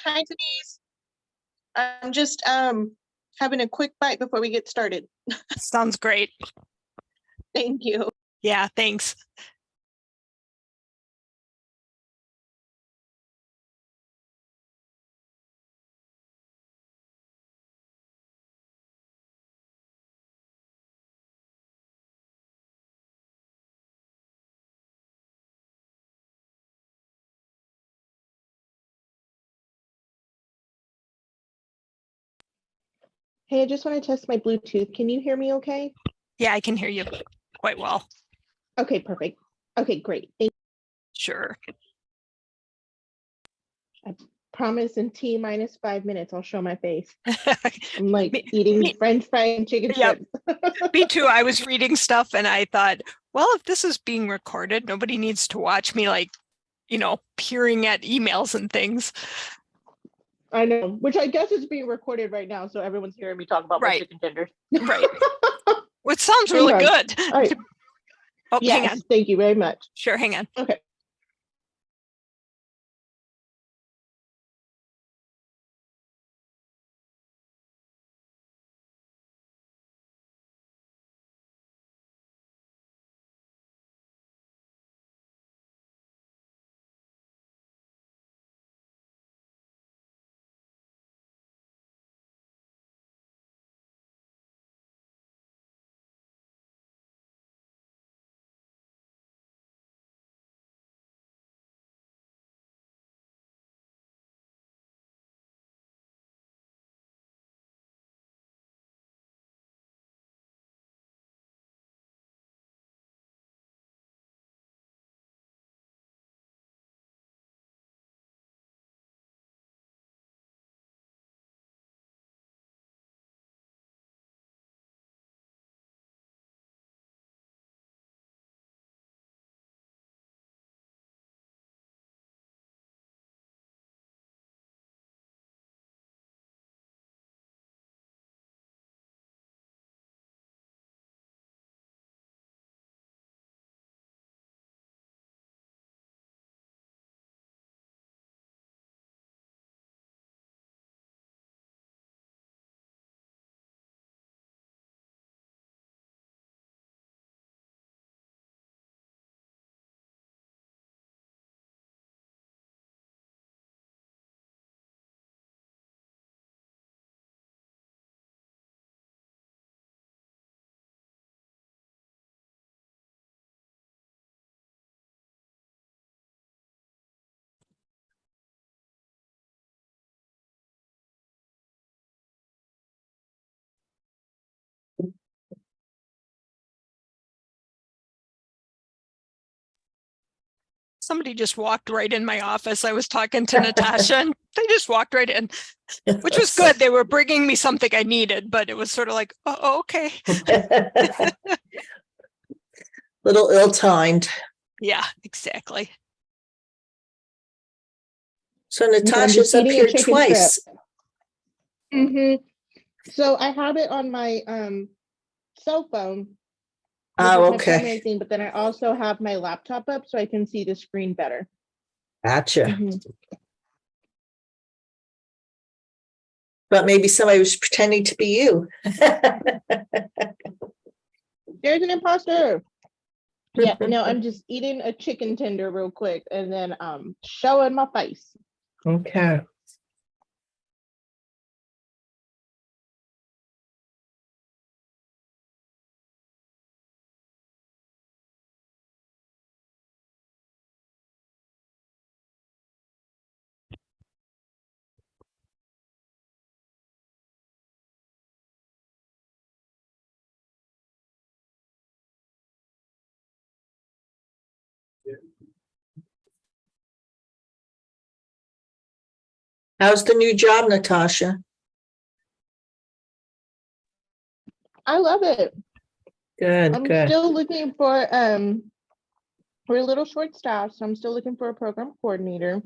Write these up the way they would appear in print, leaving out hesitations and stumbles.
Hi, Denise. I'm just having a quick bite before we get started. Sounds great. Thank you. Yeah, thanks. Hey, I just want to test my Bluetooth. Can you hear me okay? Yeah, I can hear you quite well. Okay, perfect. Okay, great. Thank Sure. promise in T-minus 5 minutes, I'll show my face. I'm like Me- eating me- French fries and chicken Yep. strips. Me too. I was reading stuff and I thought, well, if this is being recorded, nobody needs to watch me like, peering at emails and things. I know, which I guess is being recorded right now, so everyone's hearing me talk about my Right. chicken tenders. Right. Which sounds Hang really on. good. All right. Oh, hang Yes, on. thank you very much. Sure, hang on. Okay. Somebody just walked right in my office. I was talking to Natasha and they just walked right in, which was good. They were bringing me something I needed, but it was sort of like, oh, okay. Little ill-timed. Yeah, exactly. So Natasha's up here twice. So I have it on my cell phone. Oh, My primary okay. thing, but then I also have my laptop up so I can see the screen better. Gotcha. But maybe somebody was pretending to be you. There's an imposter. Yeah, no, I'm just eating a chicken tender real quick and then showing my face. Okay. How's the new job, Natasha? I love it. Good, I'm good. still looking for we're a little short staffed, so I'm still looking for a program coordinator.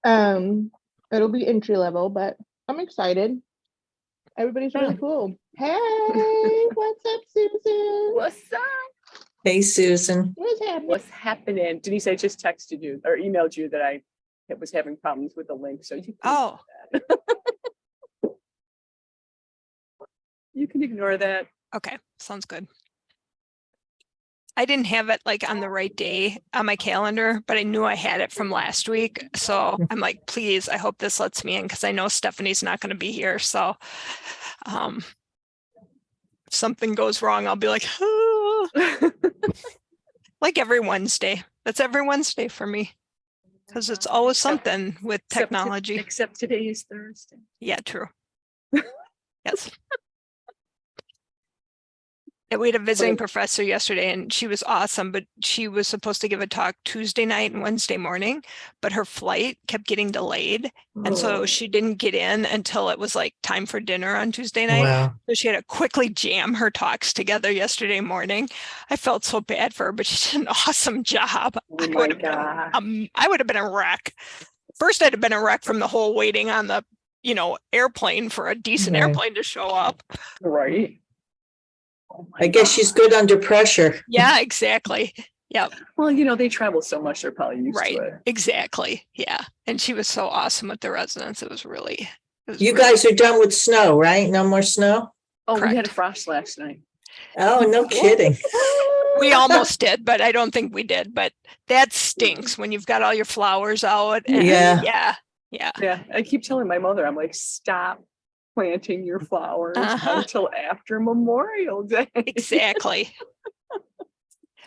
It'll be entry level, but I'm excited. Everybody's really cool. Hey, what's up, Susan? What's up? Hey, Susan. What's happening? What's happening? Denise, I just texted you or emailed you that I that was having problems with the link, so you can, Oh, you can ignore that. okay. Sounds good. I didn't have it like on the right day on my calendar, but I knew I had it from last week. So I'm like, please, I hope this lets me in because I know Stephanie's not going to be here. So if something goes wrong, I'll be like, "Ah." Like every Wednesday. That's every Wednesday for me because it's always something with technology. Except today is Thursday. Yeah, true. Yes. And we had a visiting professor yesterday and she was awesome, but she was supposed to give a talk Tuesday night and Wednesday morning, but her flight kept getting delayed. And so she didn't get in until it was like time for dinner on Tuesday night. Wow. So she had to quickly jam her talks together yesterday morning. I felt so bad for her, but she did an awesome job. Oh my God. I would have been a wreck. First, I'd have been a wreck from the whole waiting on the, airplane for a decent Right. airplane to show up. Right. Oh my I guess God. she's good under pressure. Yeah, exactly. Yep. Well, they travel so much, they're probably used Right. to it. Exactly. Yeah. And she was so awesome with the residents. It was You guys are done with snow, right? No more snow? Oh, we had a Correct. frost last night. Oh, no kidding. We almost did, but I don't think we did. But that stinks when you've got all your flowers out. And Yeah. Yeah. Yeah, I keep telling my mother, I'm like, stop planting your flowers until after Memorial Day. Exactly.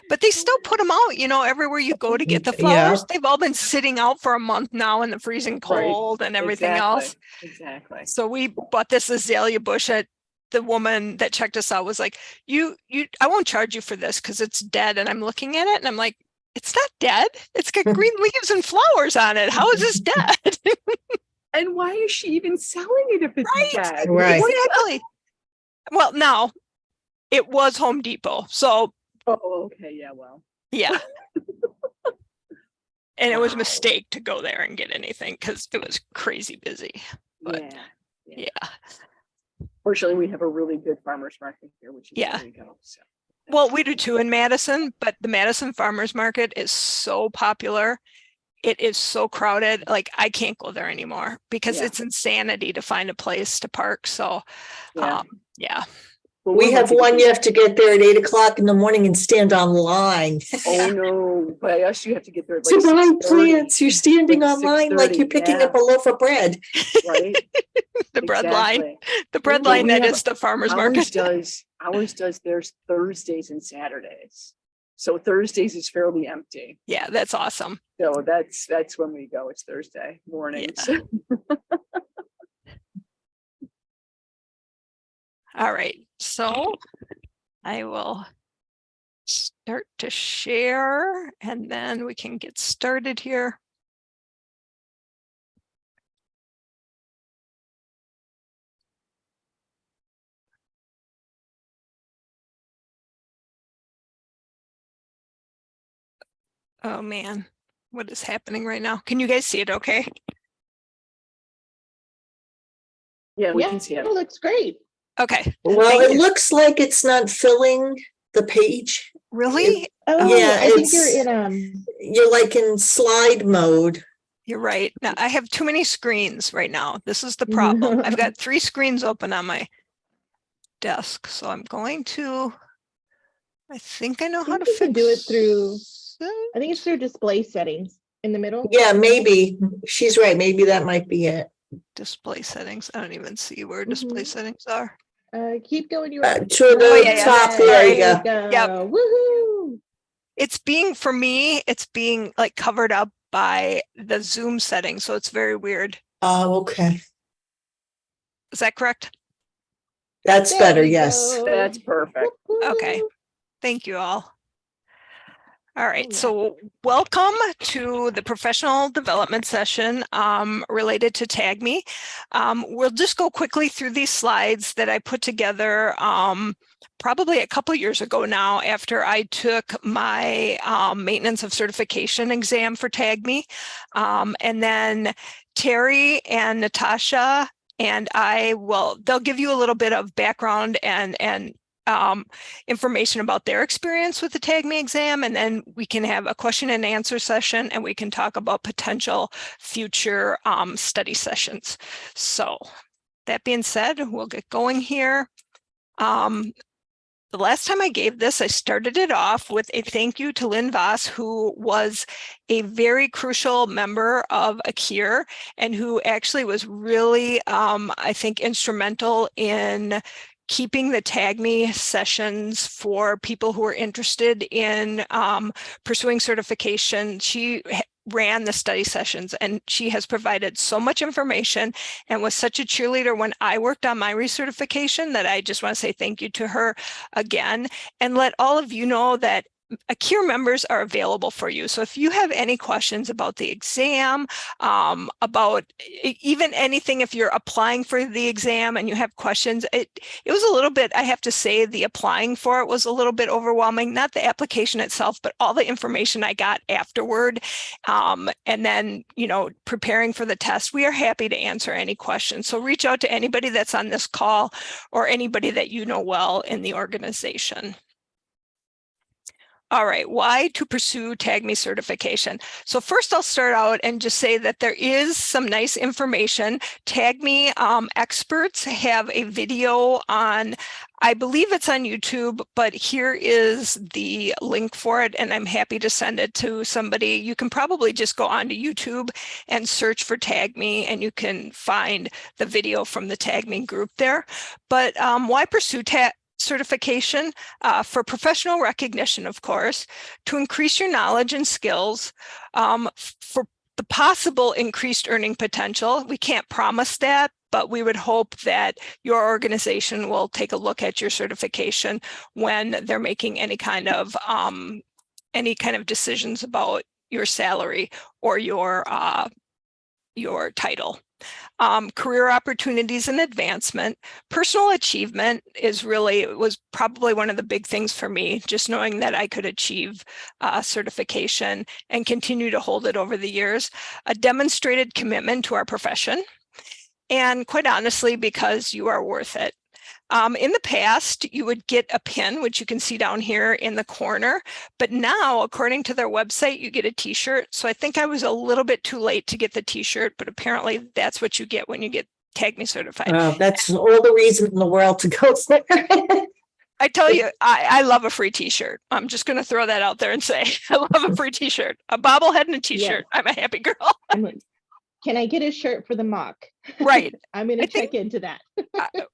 But they still put them out, everywhere you go to get the Yeah. flowers. They've all been sitting out for a month now in the freezing cold and everything else. Exactly. So we bought this azalea bush at the woman that checked us out was like, I won't charge you for this because it's dead. And I'm looking at it and I'm like, it's not dead. It's got green leaves and flowers on it. How is this dead? And why is she even selling it if it's dead? Right. Exactly. Well, now it was Home Depot. So Oh, okay. Yeah, well. yeah. And it was a Wow. mistake to go there and get anything because it was crazy busy. But yeah. Fortunately, we have a really good farmer's market here, which is Yeah. where we go. So. Well, we do too in Madison, but the Madison Farmers Market is so popular. It is so crowded. Like I can't go there anymore because Yeah. it's insanity to find a place to park. So Yeah. yeah. Well, We we're have lucky to one, be- you have to get there at 8:00 in the morning and stand on line. Oh no! By us, you have to get there at To like buy 6:30, plants, you're standing Like on line like you're 6:30, picking yeah. up a loaf of bread. right? The bread line. Exactly. The bread But line we that have- is the farmer's Ours market. does. There's Thursdays and Saturdays, so Thursdays is fairly empty. Yeah, that's awesome. So that's when we go. It's Thursday mornings. All right. So I will start to share and then we can get started here. Oh man, what is happening right now? Can you guys see it okay? Yeah, we Yeah, can see it it. looks great. Okay. Well, Thank it you. looks like it's not filling the page. Really? Oh, Yeah, I think you're it's- in You're like in slide mode. You're right. Now I have too many screens right now. This is the problem. I've got 3 screens open on my desk. So I'm going to, I think I know how to think you can do it through- fix it. I think it's through display settings in the middle. Yeah, maybe. She's right. Maybe that might be it. Display settings. I don't even see where display Mhm. settings are. Keep going. You To the yeah, top, yeah. there you go. Yep. Woohoo! It's being, for me, it's being like covered up by the Zoom settings. So it's very weird. Oh, okay. Is that correct? That's There better, we yes. go. That's perfect. Okay. Thank you all. All right, yeah. so welcome to the professional development session related to TAGME. We'll just go quickly through these slides that I put together probably a couple years ago now after I took my maintenance of certification exam for TAGME. And then Terry and Natasha and they'll give you a little bit of background and information about their experience with the TAGME exam, and then we can have a question and answer session, and we can talk about potential future study sessions. So that being said, we'll get going here. The last time I gave this, I started it off with a thank you to Lynn Voss, who was a very crucial member of ACURe and who actually was really, I think, instrumental in keeping the TAGME sessions for people who are interested in pursuing certification. She ran the study sessions, and she has provided so much information and was such a cheerleader when I worked on my recertification that I just want to say thank you to her again, and let all of you know that ACURe members are available for you. So if you have any questions about the exam, about even anything, if you're applying for the exam and you have questions, it was a little bit, I have to say, the applying for it was a little bit overwhelming, not the application itself, but all the information I got afterward. And then, you know, preparing for the test, we are happy to answer any questions. So reach out to anybody that's on this call or anybody that you know well in the organization. All right, why to pursue TAGME certification? So first I'll start out and just say that there is some nice information. TAGME experts have a video on, I believe it's on YouTube, but here is the link for it, and I'm happy to send it to somebody. You can probably just go onto YouTube and search for TAGME, and you can find the video from the TAGME group there. But why pursue certification? For professional recognition, of course, to increase your knowledge and skills, for the possible increased earning potential. We can't promise that, but we would hope that your organization will take a look at your certification when they're making any kind of decisions about your salary or your title. Career opportunities and advancement. Personal achievement was probably one of the big things for me, just knowing that I could achieve certification and continue to hold it over the years. A demonstrated commitment to our profession, and quite honestly, because you are worth it. In the past, you would get a pin, which you can see down here in the corner, but now, according to their website, you get a t-shirt. So I think I was a little bit too late to get the t-shirt, but apparently that's what you get when you get TAGME certified. That's all the reason in the world to go there. I tell you, I love a free t-shirt. I'm just going to throw that out there and say, I love a free t-shirt, a bobblehead and a t-shirt. Yeah. I'm a happy girl. Can I get a shirt for the mock? Right. I'm going to check into that.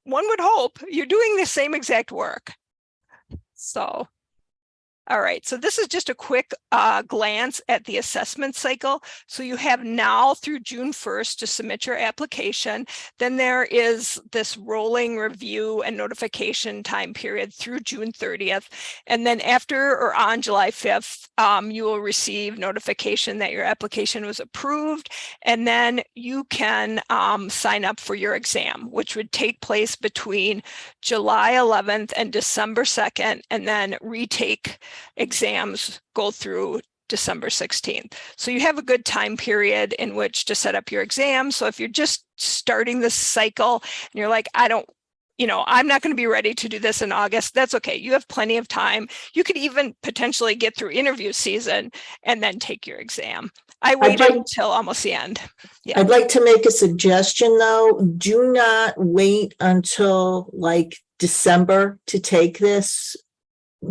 One would hope. You're doing the same exact work. So, all right. So this is just a quick glance at the assessment cycle. So you have now through June 1st to submit your application. Then there is this rolling review and notification time period through June 30th. And then after or on July 5th, you will receive notification that your application was approved. And then you can sign up for your exam, which would take place between July 11th and December 2nd, and then retake exams go through December 16th. So you have a good time period in which to set up your exam. So if you're just starting this cycle and you're like, I'm not going to be ready to do this in August, that's okay. You have plenty of time. You could even potentially get through interview season and then take your exam. I waited until almost the end. Yeah. I'd like to make a suggestion though. Do not wait until like December to take this.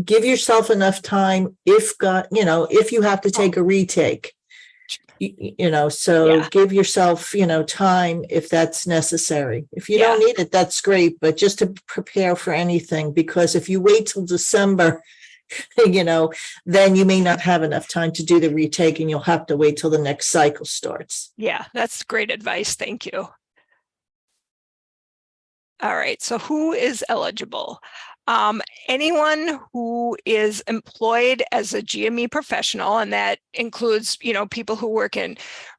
Give yourself enough time if you have to take a retake, give yourself, time if that's necessary. If you don't need it, that's great, but just to prepare for anything, because if you wait till December, then you may not have enough time to do the retake and you'll have to wait till the next cycle starts. Yeah, that's great advice. Thank you. All right, so who is eligible? Anyone who is employed as a GME professional, and that includes, people who work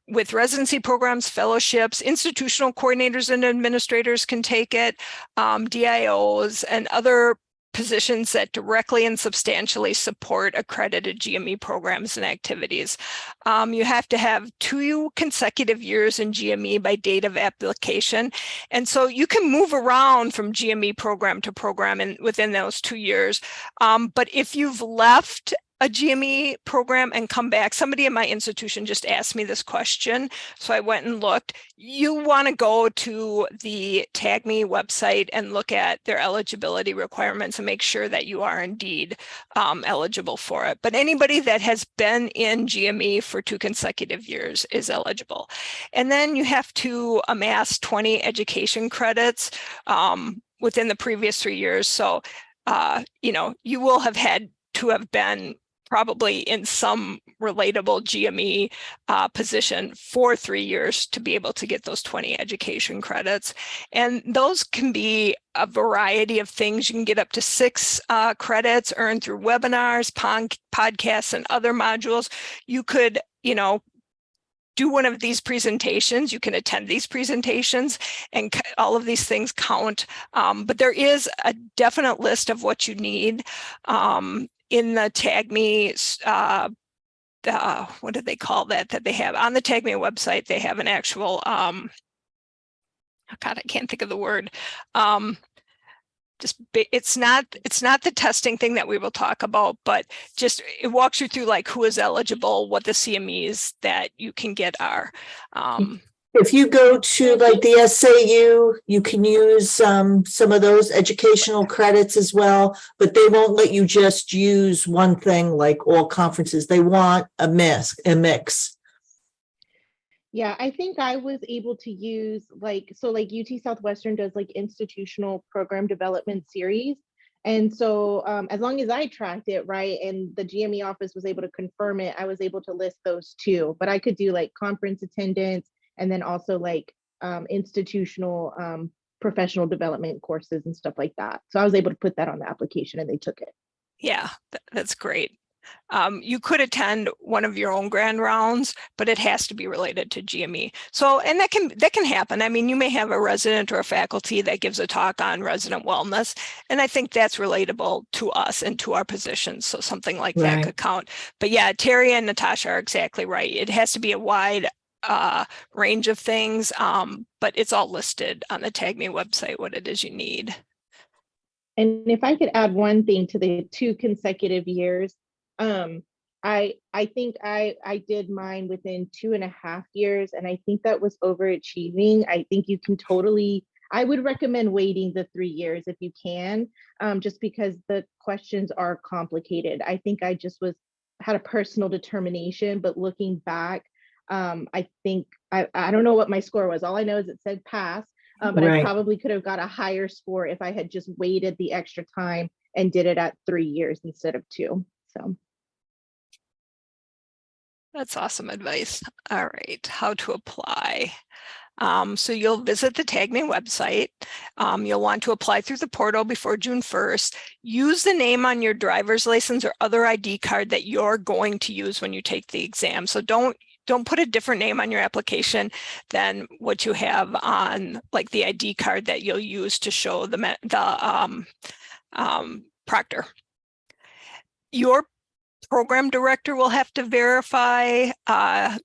with residency programs, fellowships, institutional coordinators and administrators can take it, DIOs and other positions that directly and substantially support accredited GME programs and activities. You have to have 2 consecutive years in GME by date of application. And so you can move around from GME program to program within those 2 years. But if you've left a GME program and come back, somebody in my institution just asked me this question, so I went and looked. You want to go to the TAGME website and look at their eligibility requirements and make sure that you are indeed eligible for it. But anybody that has been in GME for 2 consecutive years is eligible. And then you have to amass 20 education credits within the previous 3 years. So, you will have had to have been probably in some relatable GME position for 3 years to be able to get those 20 education credits. And those can be a variety of things. You can get up to 6 credits earned through webinars, podcasts, and other modules. You could, do one of these presentations. You can attend these presentations, and all of these things count. But there is a definite list of what you need in the TAGME, what do they call that they have on the TAGME website. They have an actual, oh God, I can't think of the word. It's not the testing thing that we will talk about, but just it walks you through like who is eligible, what the CMEs that you can get are. If you go to like the SAU, you can use some of those educational credits as well, but they won't let you just use one thing like all conferences. They want a mix. Yeah, I think I was able to use like UT Southwestern does like institutional program development series. And so as long as I tracked it right and the GME office was able to confirm it, I was able to list those 2, but I could do like conference attendance and then also like institutional professional development courses and stuff like that. So I was able to put that on the application and they took it. Yeah, that's great. You could attend one of your own grand rounds, but it has to be related to GME. So, and that can happen. I mean, you may have a resident or a faculty that gives a talk on resident wellness, and I think that's relatable to us and to our positions. So something like that could count. But yeah, Terry and Natasha are exactly right. It has to be a wide range of things, but it's all listed on the TAGME website, what it is you need. And if I could add one thing to the 2 consecutive years, I think I did mine within 2.5 years, and I think that was overachieving. I think you can I would recommend waiting the 3 years if you can, just because the questions are complicated. I think I just had a personal determination, but looking back, I think I don't know what my score was. All I know is it said pass, but I probably could have got a higher score if I had just waited the extra time and did it at 3 years instead of 2. So that's awesome advice. All right, how to apply. So you'll visit the TAGME website. You'll want to apply through the portal before June 1st. Use the name on your driver's license or other ID card that you're going to use when you take the exam. So don't put a different name on your application than what you have on like the ID card that you'll use to show the proctor. Your program director will have to verify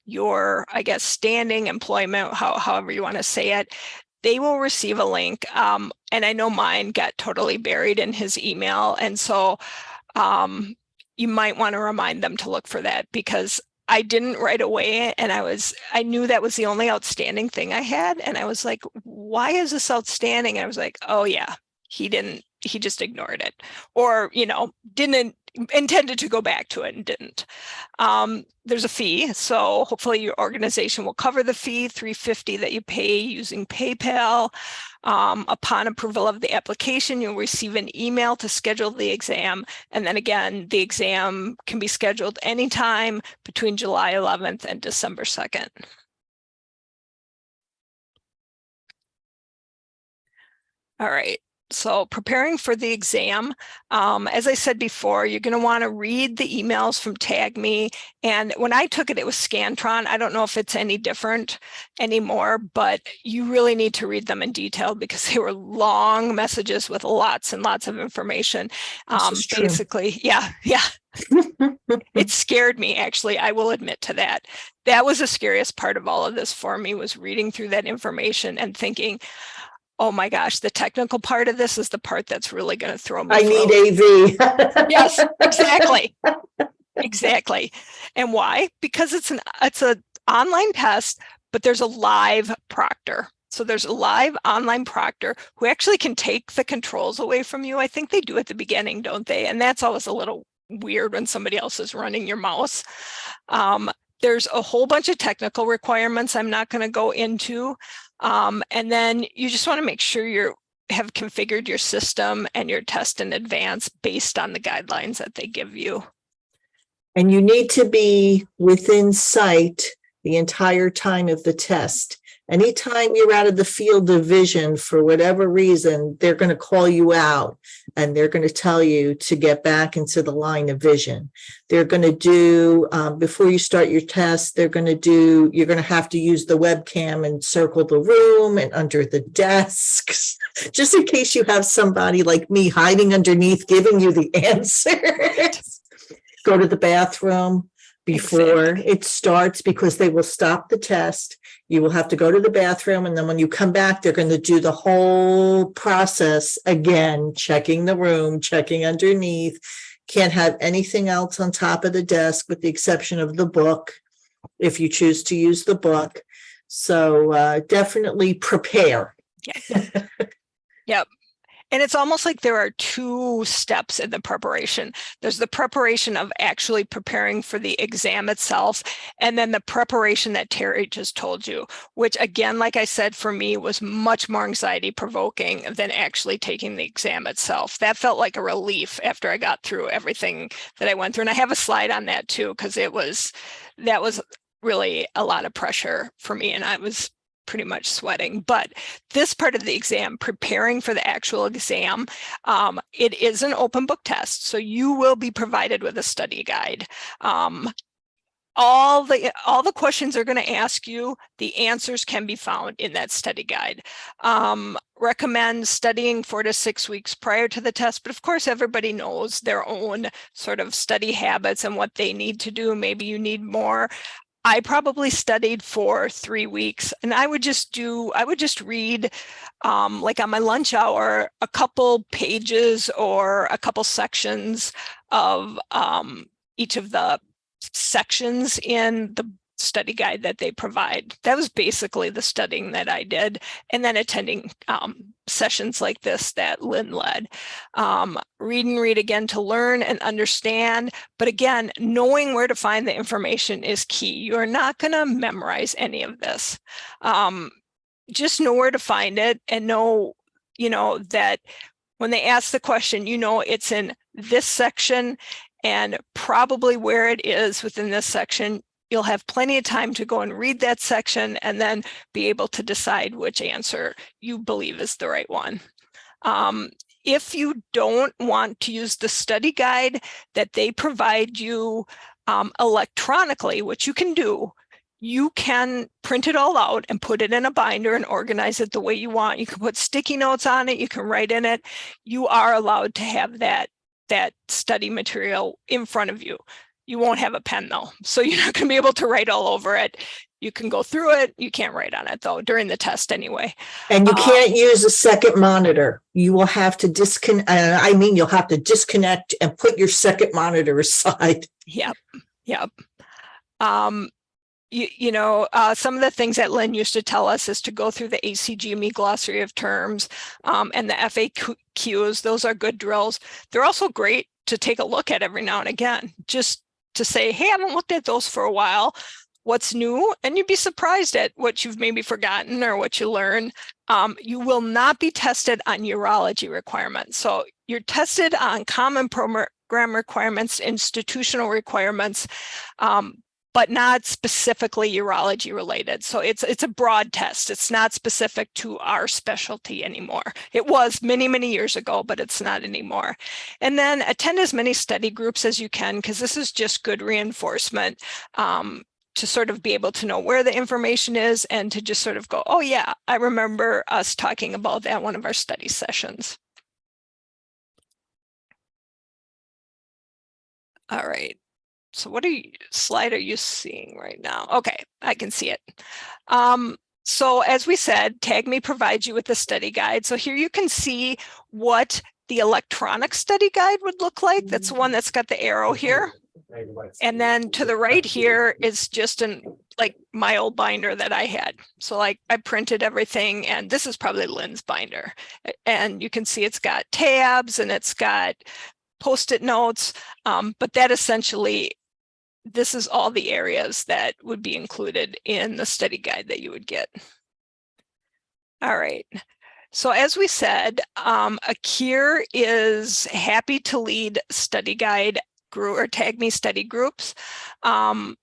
your, I guess, standing, employment, however you want to say it. They will receive a link. And I know mine got totally buried in his email. And so you might want to remind them to look for that, because I didn't right away. And I knew that was the only outstanding thing I had. And I was like, why is this outstanding? And I was like, oh yeah, he just ignored it, or, didn't intended to go back to it and didn't. There's a fee. So hopefully your organization will cover the fee, $350 that you pay using PayPal. Upon approval of the application, you'll receive an email to schedule the exam. And then again, the exam can be scheduled anytime between July 11th and December 2nd. All right. So preparing for the exam, as I said before, you're going to want to read the emails from TAGME. And when I took it, it was Scantron. I don't know if it's any different anymore, but you really need to read them in detail because they were long messages with lots and lots of information. This is true. Basically, yeah. It scared me, actually. I will admit to that. That was the scariest part of all of this for me, was reading through that information and thinking, oh my gosh, the technical part of this is the part that's really going to throw me. I need AV. Yes, exactly. Exactly. And why? Because it's an online test, but there's a live proctor. So there's a live online proctor who actually can take the controls away from you. I think they do at the beginning, don't they? And that's always a little weird when somebody else is running your mouse. There's a whole bunch of technical requirements I'm not going to go into. And then you just want to make sure you have configured your system and your test in advance based on the guidelines that they give you. And you need to be within sight the entire time of the test. Anytime you're out of the field of vision, for whatever reason, they're going to call you out and they're going to tell you to get back into the line of vision. They're going to do, before you start your test, you're going to have to use the webcam and circle the room and under the desks, just in case you have somebody like me hiding underneath giving you the answers. Go to the bathroom before it starts, because they will stop the test. You will have to go to the bathroom, and then when you come back, they're going to do the whole process again, checking the room, checking underneath. Can't have anything else on top of the desk with the exception of the book, if you choose to use the book. So definitely prepare. Yes. Yep. And it's almost like there are two steps in the preparation. There's the preparation of actually preparing for the exam itself, and then the preparation that Terry just told you, which again, like I said, for me was much more anxiety provoking than actually taking the exam itself. That felt like a relief after I got through everything that I went through. And I have a slide on that too, because that was really a lot of pressure for me, and I was pretty much sweating. But this part of the exam, preparing for the actual exam, it is an open book test. So you will be provided with a study guide. All the questions are going to ask you, the answers can be found in that study guide. Recommend studying 4 to 6 weeks prior to the test, but of course everybody knows their own sort of study habits and what they need to do. Maybe you need more. I probably studied for 3 weeks, and I would just read like on my lunch hour, a couple pages or a couple sections of each of the sections in the study guide that they provide. That was basically the studying that I did, and then attending sessions like this that Lynn led. Read and read again to learn and understand, but again, knowing where to find the information is key. You're not going to memorize any of this. Just know where to find it, and know, that when they ask the question, it's in this section, and probably where it is within this section. You'll have plenty of time to go and read that section and then be able to decide which answer you believe is the right one. If you don't want to use the study guide that they provide you electronically, which you can do, you can print it all out and put it in a binder and organize it the way you want. You can put sticky notes on it. You can write in it. You are allowed to have that study material in front of you. You won't have a pen though, so you're not going to be able to write all over it. You can go through it. You can't write on it though, during the test anyway. And you can't use a second monitor. You will have to disconnect. You'll have to disconnect and put your second monitor aside. Yep. Some of the things that Lynn used to tell us is to go through the ACURe glossary of terms and the FAQs. Those are good drills. They're also great to take a look at every now and again, just to say, hey, I haven't looked at those for a while. What's new? And you'd be surprised at what you've maybe forgotten or what you learn. You will not be tested on urology requirements. So you're tested on common program requirements, institutional requirements, but not specifically urology related. So it's a broad test. It's not specific to our specialty anymore. It was many, many years ago, but it's not anymore. And then attend as many study groups as you can, because this is just good reinforcement to sort of be able to know where the information is and to just sort of go, oh yeah, I remember us talking about that one of our study sessions. All right. So what slide are you seeing right now? Okay, I can see it. So as we said, TAGME provides you with the study guide. So here you can see what the electronic study guide would look like. That's the one that's got the arrow here. And then to the right here is just like my old binder that I had. So like I printed everything, and this is probably Lynn's binder. And you can see it's got tabs and it's got Post-it notes, but that essentially, this is all the areas that would be included in the study guide that you would get. All right. So as we said, ACURe is happy to lead study guide group or TAGME study groups. I'm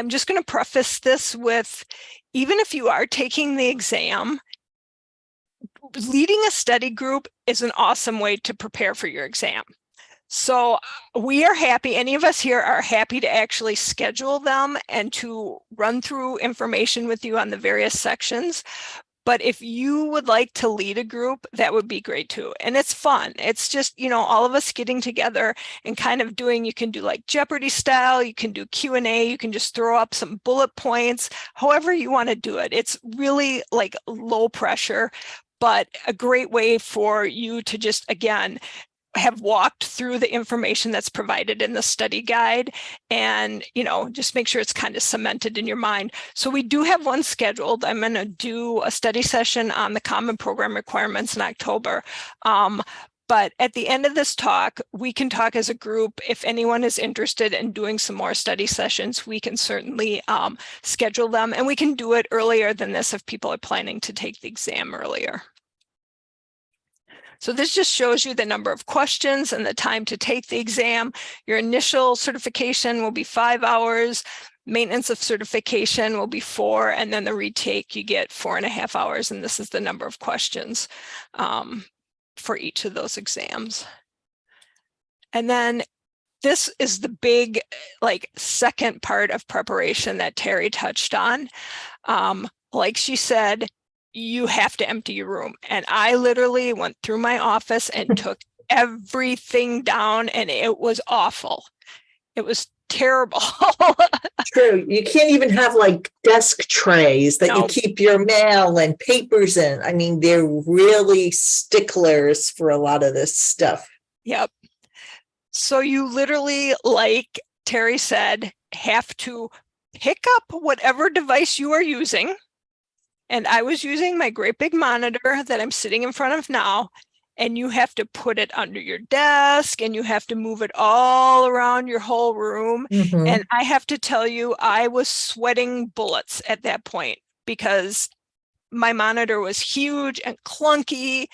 just going to preface this with, even if you are taking the exam, leading a study group is an awesome way to prepare for your exam. So we are happy, any of us here are happy to actually schedule them and to run through information with you on the various sections. But if you would like to lead a group, that would be great too. And it's fun. It's just, you know, all of us getting together and kind of doing, you can do like Jeopardy style, you can do Q&A, you can just throw up some bullet points, however you want to do it. It's really like low pressure, but a great way for you to just, again, have walked through the information that's provided in the study guide and, you know, just make sure it's kind of cemented in your mind. So we do have one scheduled. I'm going to do a study session on the common program requirements in October. But at the end of this talk, we can talk as a group. If anyone is interested in doing some more study sessions, we can certainly schedule them, and we can do it earlier than this if people are planning to take the exam earlier. So this just shows you the number of questions and the time to take the exam. Your initial certification will be 5 hours. Maintenance of certification will be 4, and then the retake you get 4.5 hours. And this is the number of questions for each of those exams. And then this is the big, like, second part of preparation that Terry touched on. Like she said, you have to empty your room. And I literally went through my office and took everything down, and it was awful. It was terrible. True. You can't even have like desk trays that you No. keep your mail and papers in. I mean, they're really sticklers for a lot of this stuff. Yep. So you literally, like Terry said, have to pick up whatever device you are using. And I was using my great big monitor that I'm sitting in front of now, and you have to put it under your desk and you have to move it all around your whole room. Mhm. And I have to tell you, I was sweating bullets at that point because my monitor was huge and clunky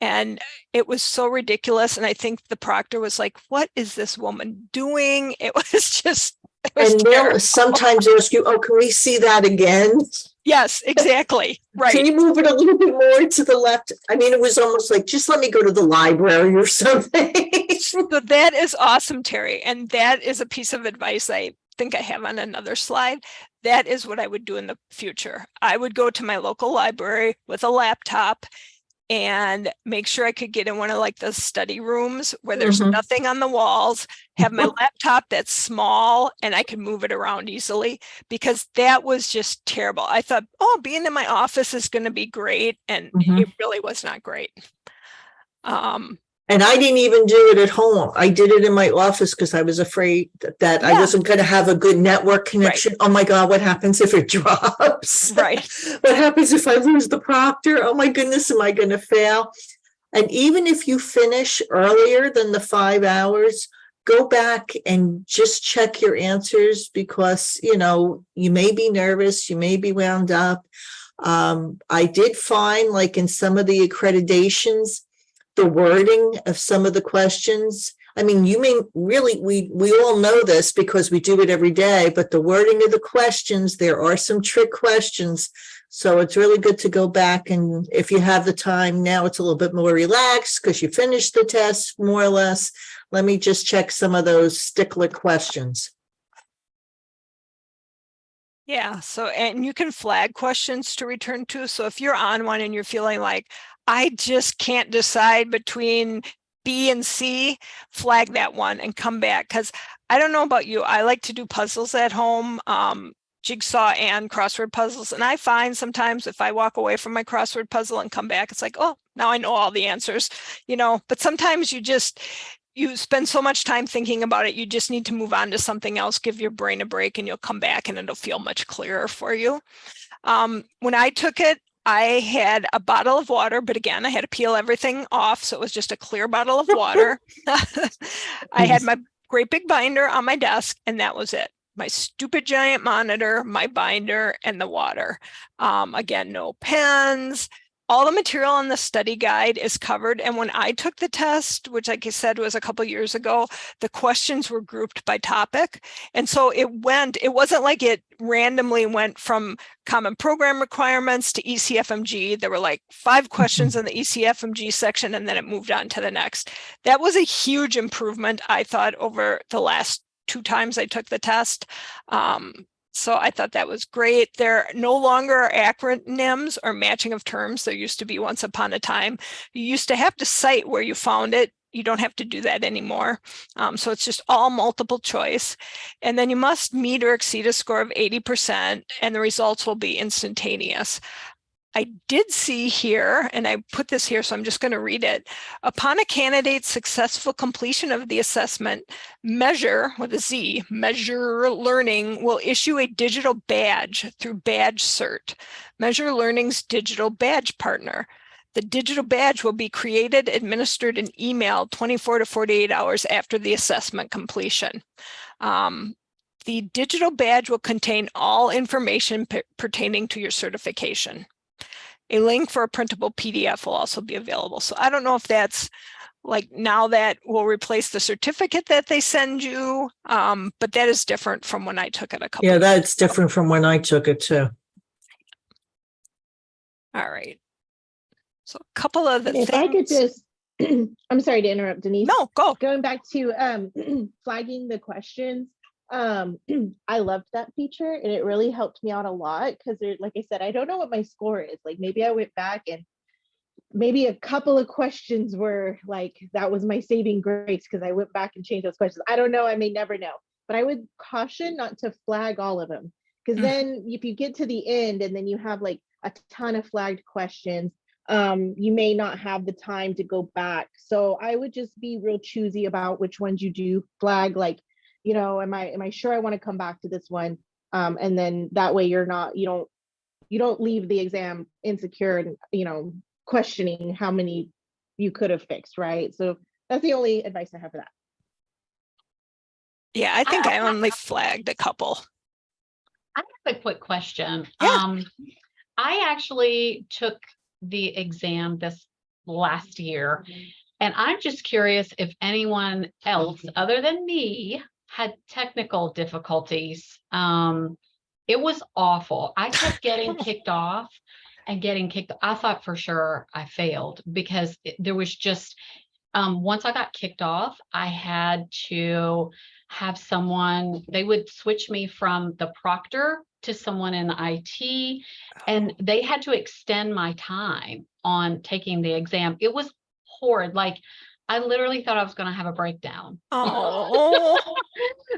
and it was so ridiculous. And I think the proctor was like, what is this woman doing? It was just, it was And they'll terrible. sometimes ask you, oh, can we see that again? Yes, exactly. Can Right. you move it a little bit more to the left? I mean, it was almost like, just let me go to the library or something. So that is awesome, Terry. And that is a piece of advice I think I have on another slide. That is what I would do in the future. I would go to my local library with a laptop and make sure I could get in one of like the study rooms where there's Mhm. nothing on the walls, have my laptop that's small and I can move it around easily, because that was just terrible. I thought, oh, being in my office is going to be great. And Mhm. it really was not great. And I didn't even do it at home. I did it in my office because I was afraid that I Yeah. wasn't going to have a good network connection. Oh my God, what happens if it drops? Right. What happens if I lose the proctor? Oh my goodness, am I going to fail? And even if you finish earlier than the 5 hours, go back and just check your answers because, you know, you may be nervous, you may be wound up. I did find, like in some of the accreditations, the wording of some of the questions, I mean, you may really, we all know this because we do it every day, but the wording of the questions, there are some trick questions. So it's really good to go back, and if you have the time now, it's a little bit more relaxed because you finished the test more or less. Let me just check some of those stickler questions. Yeah, so, and you can flag questions to return to. So if you're on one and you're feeling like, I just can't decide between B and C, flag that one and come back. Because I don't know about you, I like to do puzzles at home, jigsaw and crossword puzzles. And I find sometimes if I walk away from my crossword puzzle and come back, it's like, oh, now I know all the answers, but sometimes you spend so much time thinking about it, you just need to move on to something else, give your brain a break, and you'll come back and it'll feel much clearer for you. When I took it, I had a bottle of water, but again, I had to peel everything off. So it was just a clear bottle of water. I had my great big binder on my desk, and that was it. My stupid giant monitor, my binder, and the water. Again, no pens. All the material in the study guide is covered. And when I took the test, which like I said was a couple of years ago, the questions were grouped by topic. And so it wasn't like it randomly went from common program requirements to ECFMG. There were like 5 questions in the ECFMG section, and then it moved on to the next. That was a huge improvement, I thought, over the last 2 times I took the test. So I thought that was great. There no longer are acronyms or matching of terms. There used to be once upon a time. You used to have to cite where you found it. You don't have to do that anymore. So it's just all multiple choice. And then you must meet or exceed a score of 80%, and the results will be instantaneous. I did see here, and I put this here, so I'm just going to read it. Upon a candidate's successful completion of the assessment, Measure, with a Z, Measure Learning will issue a digital badge through Badge Cert, Measure Learning's digital badge partner. The digital badge will be created, administered, and emailed 24 to 48 hours after the assessment completion. The digital badge will contain all information pertaining to your certification. A link for a printable PDF will also be available. So I don't know if that's like now that will replace the certificate that they send you, but that is different from when I took it a couple Yeah, years that's ago. different from when I took it too. All right. So a couple of the If things. I could just, I'm sorry to interrupt, Denise. No, go. Going back to flagging the questions. I loved that feature, and it really helped me out a lot because, like I said, I don't know what my score is. Like maybe I went back and maybe a couple of questions were like, that was my saving grace because I went back and changed those questions. I don't know. I may never know, but I would caution not to flag all of them, because then if you get to the end and then you have like a ton of flagged questions, you may not have the time to go back. So I would just be real choosy about which ones you do flag. Like, am I sure I want to come back to this one? And then that way you don't leave the exam insecure and, questioning how many you could have fixed, right? So that's the only advice I have for that. Yeah, I think I only flagged a couple. I have a quick question. Yeah. I actually took the exam this last year, and I'm just curious if anyone else other than me had technical difficulties. It was awful. I kept getting kicked off and getting kicked. I thought for sure I failed because there was just, once I got kicked off, I had to have someone, they would switch me from the proctor to someone in IT, and they had to extend my time on taking the exam. It was horrid. Like, I literally thought I was going to have a breakdown. Oh,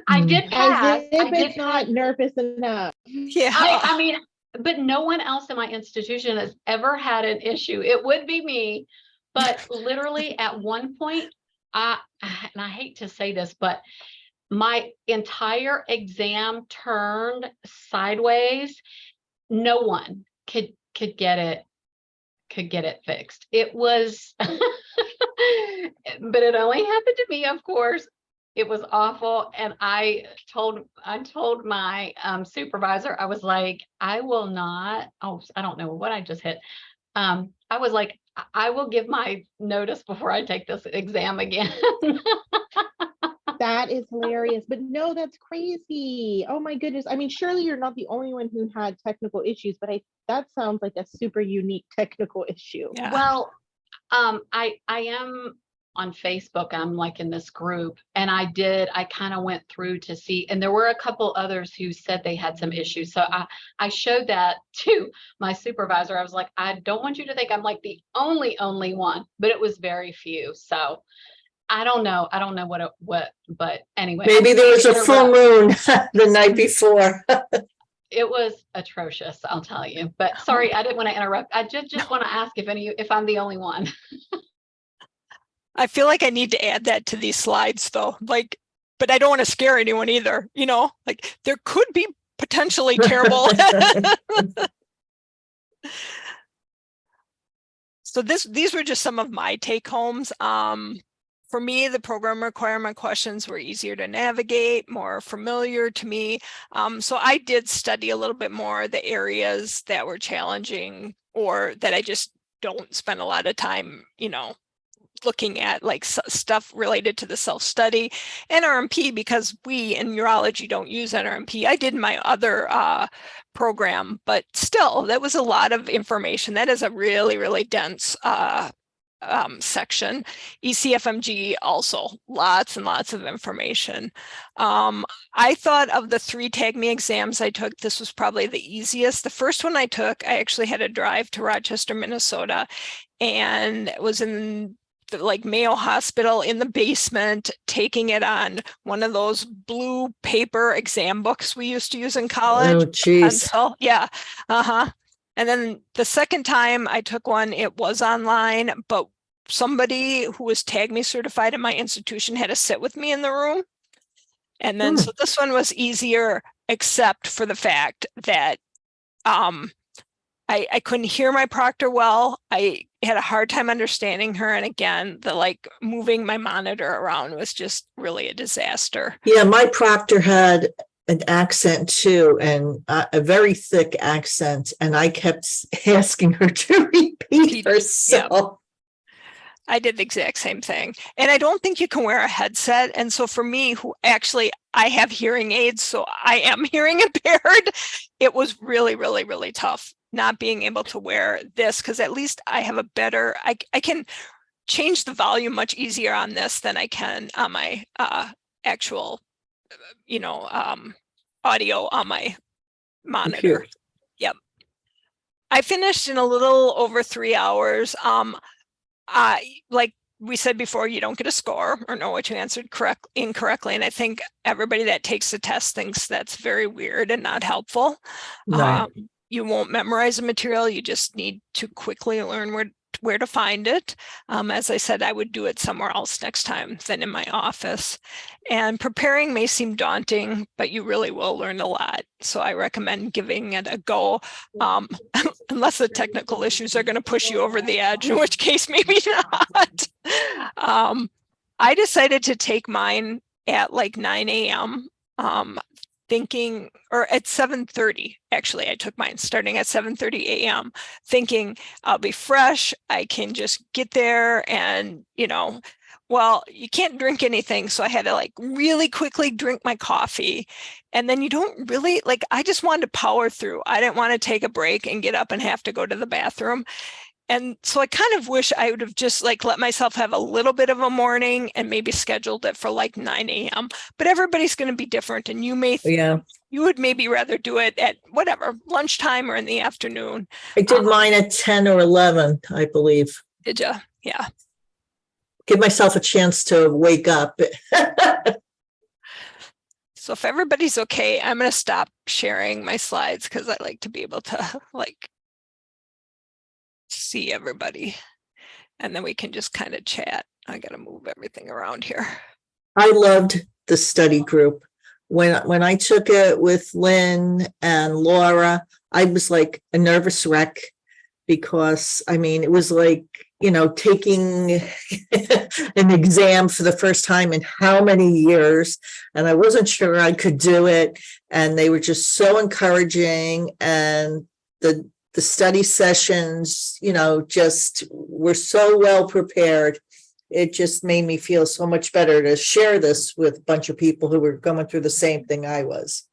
I did pass. As if it's not nervous enough. yeah. I mean, but no one else in my institution has ever had an issue. It would be me, but literally at one point, and I hate to say this, but my entire exam turned sideways. No one could get it fixed. It was, but it only happened to me, of course. It was awful. And I told my supervisor, I was like, I will not, I don't know what I just hit. I was like, I will give my notice before I take this exam again. That is hilarious. But no, that's crazy. Oh my goodness. I mean, surely you're not the only one who had technical issues, but that sounds like a super unique technical issue. Yeah. Well, I am on Facebook. I'm like in this group, and I kind of went through to see, and there were a couple others who said they had some issues. So I showed that to my supervisor. I was like, I don't want you to think I'm like the only one, but it was very few. So I don't know but anyway. Maybe there was a full moon the night before. It was atrocious, I'll tell you. But sorry, I didn't want to interrupt. I just want to ask if I'm the only one. I feel like I need to add that to these slides though, like, but I don't want to scare anyone either, you know, like there could be potentially terrible. So these were just some of my take homes. For me, the program requirement questions were easier to navigate, more familiar to me. So I did study a little bit more the areas that were challenging or that I just don't spend a lot of time, you know, looking at, like stuff related to the self-study. NRMP, because we in urology don't use NRMP. I did my other program, but still, that was a lot of information. That is a really, really dense section. ECFMG also, lots and lots of information. I thought of the 3 TAGME exams I took, this was probably the easiest. The first one I took, I actually had to drive to Rochester, Minnesota, and it was in the, like, Mayo Hospital in the basement, taking it on one of those blue paper exam books we used to use in college. Oh, geez. Pencil. Yeah. And then the second time I took one, it was online, but somebody who was TAGME certified in my institution had to sit with me in the room. And then, so this one was easier, except for the fact that I couldn't hear my proctor well. I had a hard time understanding her. And again, the like moving my monitor around was just really a disaster. Yeah, my proctor had an accent too, and a very thick accent. And I kept asking her to repeat herself. Yep. I did the exact same thing. And I don't think you can wear a headset. And so for me, who actually, I have hearing aids, so I am hearing impaired, it was really, really, really tough not being able to wear this, because at least I have a better, I can change the volume much easier on this than I can on my actual, you know, audio on my monitor. Computer. Yep. I finished in a little over 3 hours. Like we said before, you don't get a score or know what you answered incorrectly. And I think everybody that takes the test thinks that's very weird and not helpful. Right. You won't memorize the material. You just need to quickly learn where to find it. As I said, I would do it somewhere else next time than in my office. And preparing may seem daunting, but you really will learn a lot. So I recommend giving it a go, unless the technical issues are going to push you over the edge, in which case maybe not. I decided to take mine at like 9 a.m. Thinking, or at 7:30, actually, I took mine starting at 7:30 a.m. thinking I'll be fresh. I can just get there and, you know, well, you can't drink anything. So I had to like really quickly drink my coffee. And then you don't really, like, I just wanted to power through. I didn't want to take a break and get up and have to go to the bathroom. And so I kind of wish I would have just like let myself have a little bit of a morning and maybe scheduled it for like 9 a.m. But everybody's going to be different. And you may, you would maybe rather do it at whatever, lunchtime or in the afternoon. I did mine at 10 or 11, I believe. Did you? Yeah. Give myself a chance to wake up. So if everybody's okay, I'm going to stop sharing my slides because I like to be able to like see everybody, and then we can just kind of chat. I got to move everything around here. I loved the study group. When I took it with Lynn and Laura, I was like a nervous wreck because, I mean, it was like, you know, taking an exam for the first time in how many years, and I wasn't sure I could do it. And they were just so encouraging, and the study sessions, you know, just were so well prepared. it just made me feel so much better to share this with a bunch of people who were going through the same thing I was.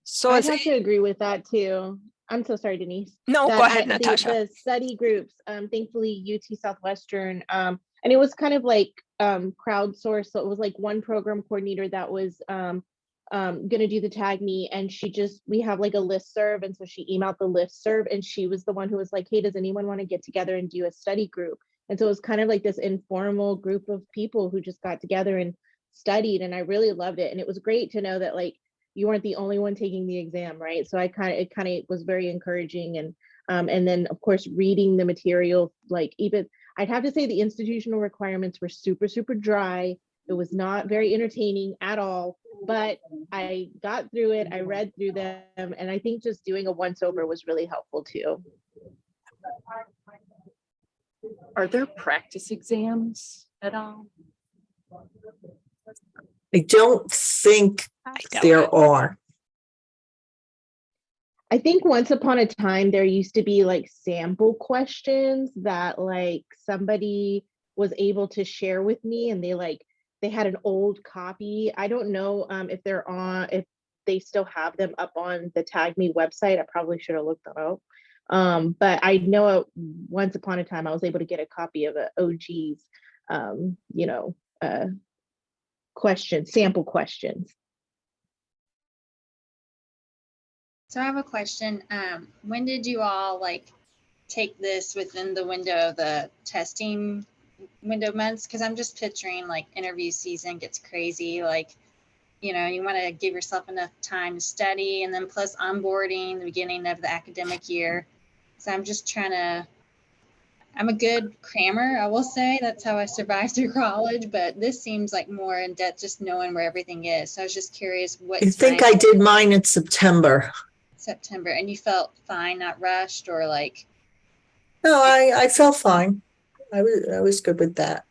So I is have to agree with that too. I'm so sorry, Denise. no, That go ahead, the Natasha. study groups, thankfully UT Southwestern, and it was kind of like crowdsourced. So it was like one program coordinator that was gonna do the TAGME, and we have like a listserv, and so she emailed the listserv, and she was the one who was like, hey, does anyone want to get together and do a study group? And so it was kind of like this informal group of people who just got together and studied, and I really loved it. And it was great to know that like you weren't the only one taking the exam, right? So it kind of was very encouraging. And then of course reading the material, like even I'd have to say the institutional requirements were super, super dry. It was not very entertaining at all, but I got through it. I read through them, and I think just doing a once over was really helpful too. Are there practice exams at all? I don't think I doubt there it. are. I think once upon a time there used to be like sample questions that like somebody was able to share with me, and they had an old copy. I don't know if they still have them up on the TAGME website. I probably should have looked that up. But I know once upon a time I was able to get a copy of a OG's sample questions. So I have a question. When did you all like take this within the window of the testing window months? Because I'm just picturing like interview season gets crazy. Like, you want to give yourself enough time to study, and then plus onboarding the beginning of the academic year. So I'm just I'm a good crammer, I will say. That's how I survived through college, but this seems like more in depth, just knowing where everything is. So I was just curious what I think I did mine in September. September, and you felt fine, not rushed or like? No, I felt fine. I was good with that.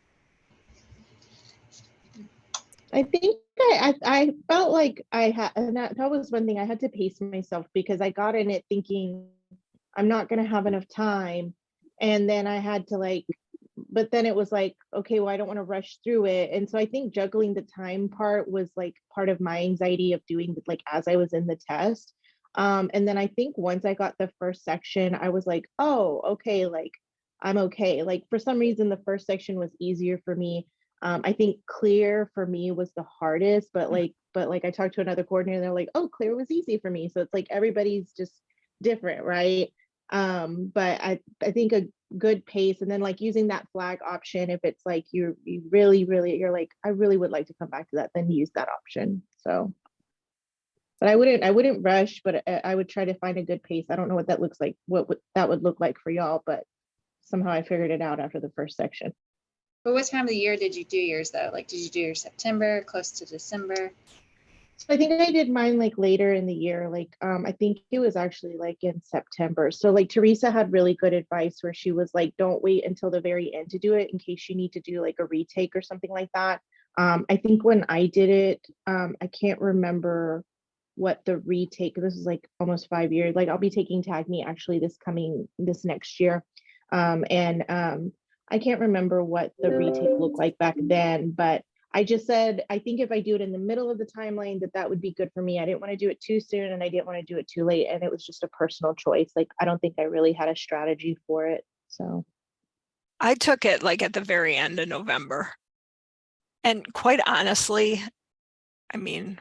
I think I felt like I had, and that was one thing I had to pace myself, because I got in it thinking I'm not going to have enough time. And then I had to but then it was like, okay, well, I don't want to rush through it. And so I think juggling the time part was like part of my anxiety of doing like as I was in the test. And then I think once I got the first section, I was like, oh, okay, like I'm okay. Like for some reason, the first section was easier for me. I think clear for me was the hardest, but like I talked to another coordinator, they're like, oh, clear was easy for me. So it's like everybody's just different, right? But I think a good pace, and then like using that flag option, if it's like you really you're like, I really would like to come back to that, then use that option. So, but I wouldn't rush, but I would try to find a good pace. I don't know what that looks like, what that would look like for y'all, but somehow I figured it out after the first section. But what time of the year did you do yours though? Like, did you do your September, close to December? So I think I did mine like later in the year. Like, I think it was actually like in September. So like Teresa had really good advice where she was like, don't wait until the very end to do it in case you need to do like a retake or something like that. I think when I did it, I can't remember what the retake, this is like almost 5 years. Like I'll be taking TAGME actually this next year. I can't remember what the retake looked like back then, but I just said, I think if I do it in the middle of the timeline, that would be good for me. I didn't want to do it too soon, and I didn't want to do it too late. And it was just a personal choice. Like, I don't think I really had a strategy for it. So I took it like at the very end of November. And quite honestly, I mean,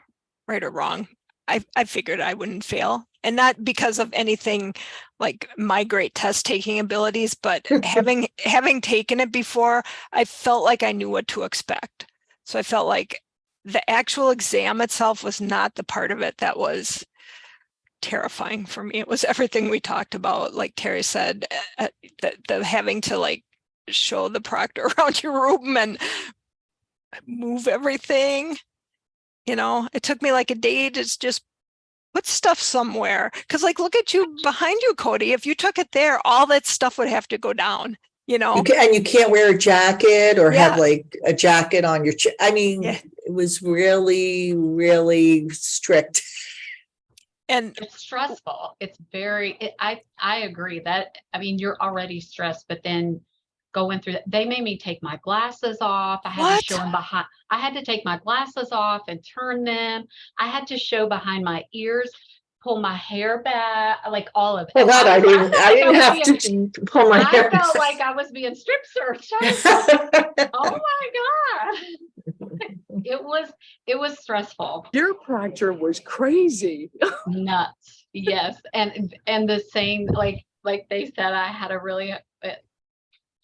right or wrong, I figured I wouldn't fail. And not because of anything like my great test taking abilities, but having taken it before, I felt like I knew what to expect. So I felt like the actual exam itself was not the part of it that was terrifying for me. It was everything we talked about, like Terry said, the having to like show the proctor around your room and move everything. It took me like a day to just put stuff somewhere. Because like, look at you behind you, Cody. If you took it there, all that stuff would have to go down. And you can't wear a jacket or have Yeah. like a jacket on your I mean, Yeah. it was really, really strict. And It's stressful. It's very, I agree that, I mean, you're already stressed, but then going through that, they made me take my glasses off. I had to show them behind, I had to take my glasses off and turn them. I had to show behind my ears, pull my hair back, like all of it. Well, that I didn't have to pull my hair. I felt like I was being strip searched. I was like, oh my God. It was stressful. Your proctor was crazy. Nuts. Yes. And the same, like they said, I had a really,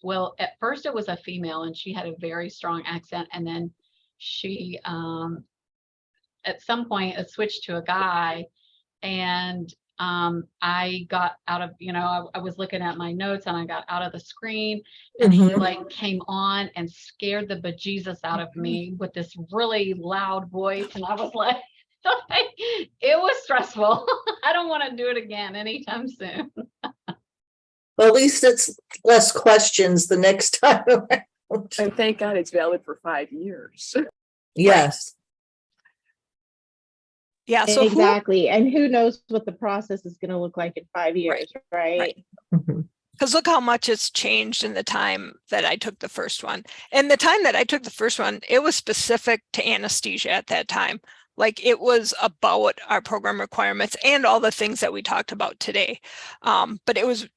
well, at first it was a female and she had a very strong accent. And then she, at some point it switched to a guy, and I got out of, I was looking at my notes and I got out of the screen, and he like came on and scared the bejesus out of me with this really loud voice. And I was like, it was stressful. I don't want to do it again anytime soon. Well, at least it's less questions the next time around. And thank God it's valid for 5 years. Yes. yeah, so Exactly. And who knows what the process is going to look like in 5 years, right? because look how much it's changed in the time that I took the first one. And the time that I took the first one, it was specific to anesthesia at that time. Like it was about our program requirements and all the things that we talked about today. But it was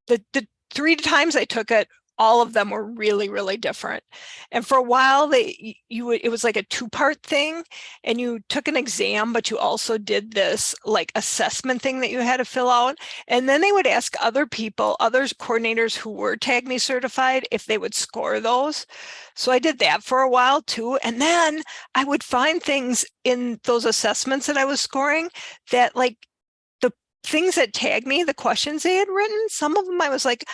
the 3 times I took it, all of them were really, really different. And for a while, it was like a 2-part thing, and you took an exam, but you also did this like assessment thing that you had to fill out. And then they would ask other people, other coordinators who were TAGME certified, if they would score those. So I did that for a while too. And then I would find things in those assessments that I was scoring that, like, the things that TAGME, the questions they had written, some of them I was like,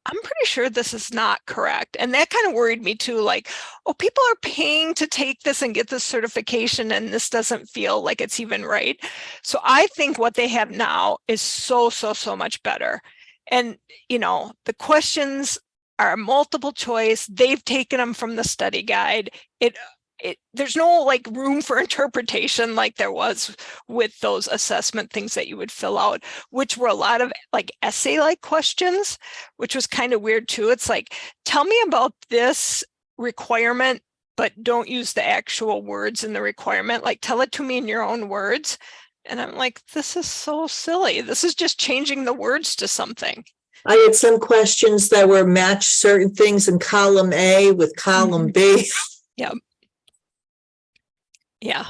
I'm pretty sure this is not correct. And that kind of worried me too, like, oh, people are paying to take this and get this certification, and this doesn't feel like it's even right. So I think what they have now is so much better. And, the questions are multiple choice. They've taken them from the study guide. There's no like room for interpretation like there was with those assessment things that you would fill out, which were a lot of like essay-like questions, which was kind of weird too. It's like, tell me about this requirement, but don't use the actual words in the requirement. Like, tell it to me in your own words. And I'm like, this is so silly. This is just changing the words to something. I had some questions that were match certain things in column A with column B. Yep. Yeah.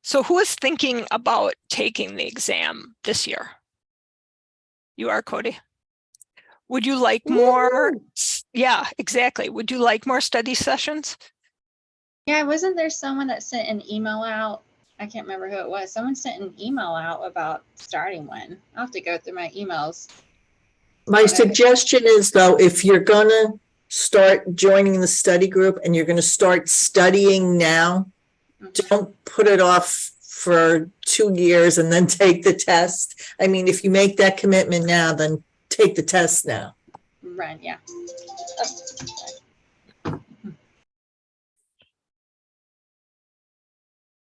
So who is thinking about taking the exam this year? You are, Cody. Would you like more? Yeah, exactly. Would you like more study sessions? Yeah, wasn't there someone that sent an email out? I can't remember who it was. Someone sent an email out about starting one. I'll have to go through my emails. My suggestion is, though, if you're gonna start joining the study group and you're gonna start studying now, don't put it off for 2 years and then take the test. I mean, if you make that commitment now, then take the test now. Right, yeah.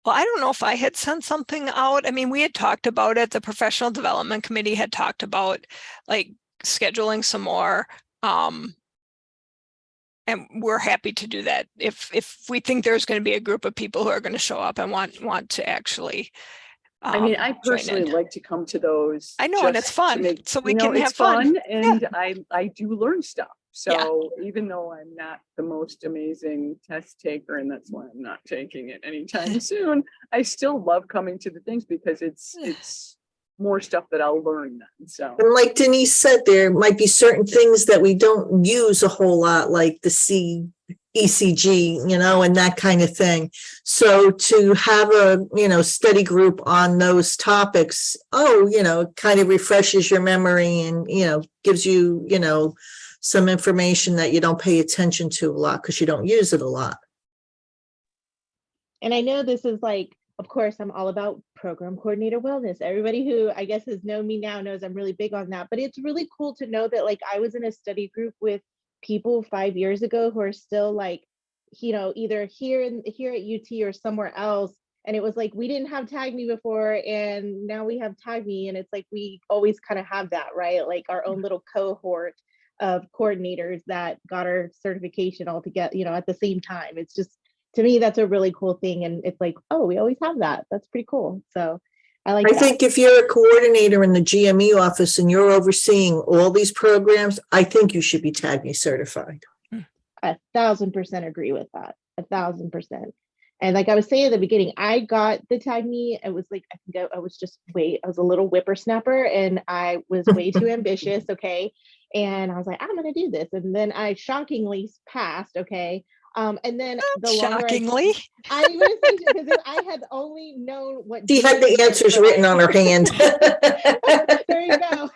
Well, I don't know if I had sent something out. I mean, we had talked about it. The professional development committee had talked about like scheduling some more. And we're happy to do that if we think there's going to be a group of people who are going to show up and want to actually. I mean, I personally like to come to those. I know, and it's fun, so we can have fun. And yeah. I do learn stuff. So even though I'm not the most amazing test taker, and that's why I'm not taking it anytime soon, I still love coming to the things because it's more stuff that I'll learn then. So, and like Denise said, there might be certain things that we don't use a whole lot, like the ECG, and that kind of thing. So to have a, study group on those topics, kind of refreshes your memory and, gives you, some information that you don't pay attention to a lot because you don't use it a lot. And I know this is like, of course, I'm all about program coordinator wellness. Everybody who I guess has known me now knows I'm really big on that. But it's really cool to know that like I was in a study group with people 5 years ago who are still like, either here at UT or somewhere else. And it was like, we didn't have TAGME before, and now we have TAGME. And it's like, we always kind of have that, right? Like our own little cohort of coordinators that got our certification all together, you know, at the same time. It's just, to me, that's a really cool thing. And it's like, oh, we always have that. That's pretty cool. So I like I that. think if you're a coordinator in the GME office and you're overseeing all these programs, I think you should be TAGME certified. 1,000% agree with that. 1,000%. And like I was saying at the beginning, I got the TAGME. It was like, I think I was just I was a little whippersnapper, and I was way too ambitious. Okay. And I was like, I'm going to do this. And then I shockingly passed. Okay. And then the longer Shockingly. I was thinking, because I had only known what She had the answers written on her hand. There you go.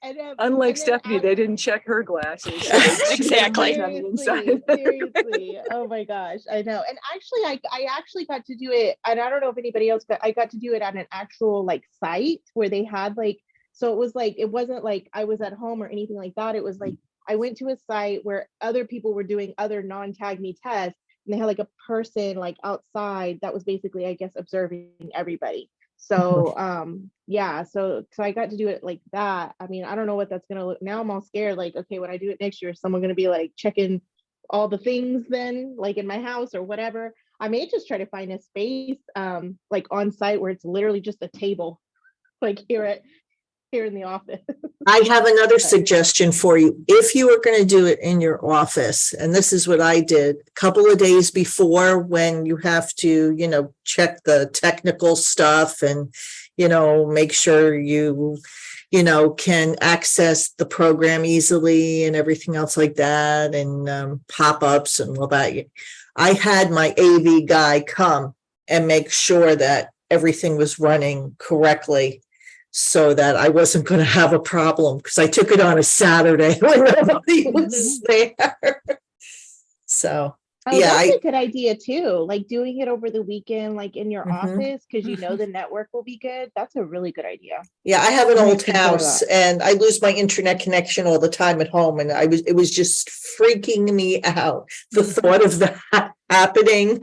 And, Unlike and then Stephanie, they didn't check her glasses. So she Exactly. was on the inside. Seriously. Oh my gosh, I know. And actually, I actually got to do it, and I don't know if anybody else, but I got to do it at an actual like site where they had like, so it was like, it wasn't like I was at home or anything like that. It was like I went to a site where other people were doing other non-TAGME tests, and they had like a person like outside that was basically, I guess, observing everybody. So yeah, so I got to do it like that. I mean, I don't know what that's gonna look. Now I'm all scared, like, okay, when I do it next year, is someone gonna be like checking all the things then, like in my house or whatever? I may just try to find a space like on site where it's literally just a table, like here in the office. I have another suggestion for you. If you are going to do it in your office, and this is what I did a couple of days before, when you have to, you know, check the technical stuff and, you know, make sure you know, can access the program easily and everything else like that, and pop-ups and all that. I had my AV guy come and make sure that everything was running correctly, so that I wasn't going to have a problem, because I took it on a Saturday when nobody was there. So, Oh, yeah, that's a good idea too. Like doing it over the weekend, like in your Mhm. office, because you know the network will be good. That's a really good idea. yeah, I have an I might old consider house that. and I lose my internet connection all the time at home. And it was just freaking me out. The thought of that happening,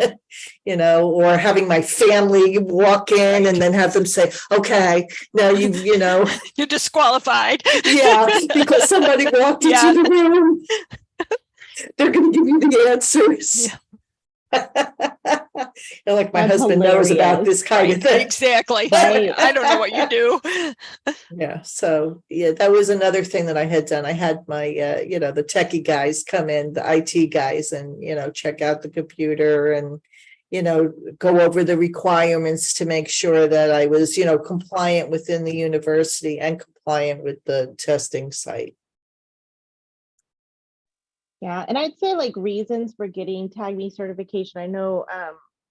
you know, or having my family walk in and then have them say, okay, now you know, You're disqualified. yeah, because somebody walked into Yeah. the room. They're going to give you the answers. You're like, my That's husband knows about hilarious. this kind of thing. Exactly. Right. I don't know what you do. Yeah. So, yeah, that was another thing that I had done. I had my, you know, the techie guys come in, the IT guys, and, you know, check out the computer and, you know, go over the requirements to make sure that I was, you know, compliant within the university and compliant with the testing site. Yeah, and I'd say like reasons for getting TAGME certification. I know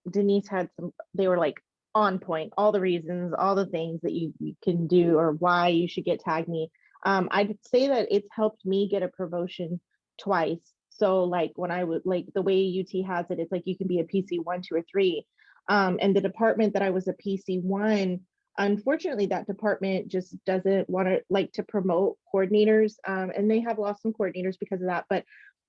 Denise had some, they were like on point, all the reasons, all the things that you can do or why you should get TAGME. I'd say that it's helped me get a promotion twice. So like when I would, like the way UT has it, it's like you can be a PC 1, 2, or 3. And the department that I was a PC 1, unfortunately, that department just doesn't want to like to promote coordinators, and they have lost some coordinators because of that.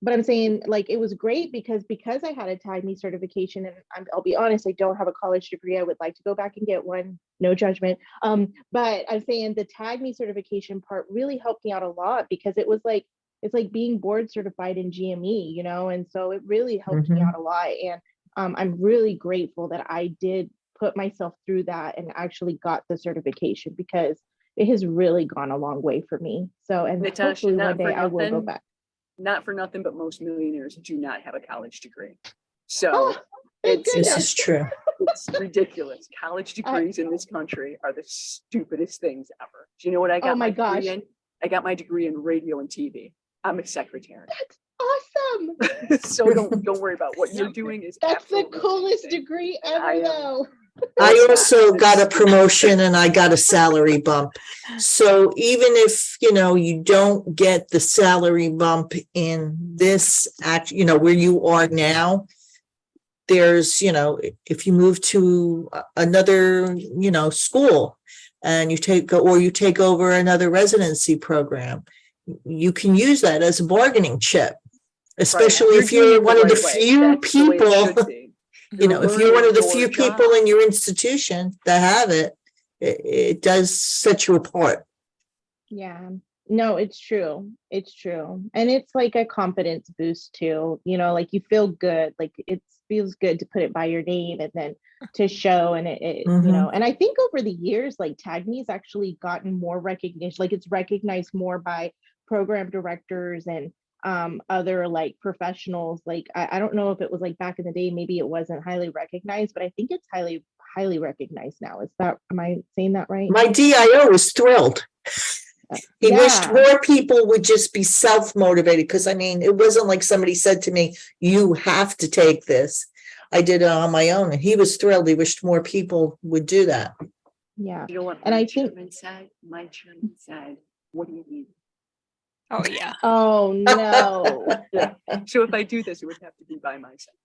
But I'm saying like it was great because I had a TAGME certification, and I'll be honest, I don't have a college degree. I would like to go back and get one, no judgment. But I'm saying the TAGME certification part really helped me out a lot, because it was like, it's like being board certified in GME, you know, and so it really helped me Mhm. out a lot. And I'm really grateful that I did put myself through that and actually got the certification, because it has really gone a long way for me. So, and Natasha, hopefully not one day for I will go nothing, back. Not for nothing, but most millionaires do not have a college degree. So Oh, thank it's, This goodness. is true. it's ridiculous. College degrees in this country are the stupidest things ever. Do you know what I got? Oh my degree gosh. in? I got my degree in radio and TV. I'm a secretary. That's awesome. So don't worry about what you're doing. Is That's the absolutely coolest amazing. degree And I ever, am- though. I also got a promotion and I got a salary bump. So even if, you know, you don't get the salary bump in this act, you know, where you are now, there's, you know, if you move to another, you know, school and you take over another residency program, you can use that as a bargaining chip, especially Right. if doing you're it the one of the right way. few That's the way it should people. be. You know, if you're one of the few Your people job. in your institution that have it, it does set you apart. Yeah, no, it's true. It's true. And it's like a confidence boost too, you know, like you feel good, like it feels good to put it by your name and then to show and you know, and I think over the years, like TAGME's actually gotten more recognition, like it's recognized more by program directors and other like professionals. Like I don't know if it was like back in the day, maybe it wasn't highly recognized, but I think it's highly recognized now. Is that, am I saying that right? My DIO was thrilled. He wished Yeah. more people would just be self-motivated, because I mean, it wasn't like somebody said to me, you have to take this. I did it on my own, and he was thrilled. He wished more people would do that. Yeah. You know what And my I think- chairman said? My chairman said, what do you need? Oh, yeah. Oh, no. So if I do this, it would have to be by myself.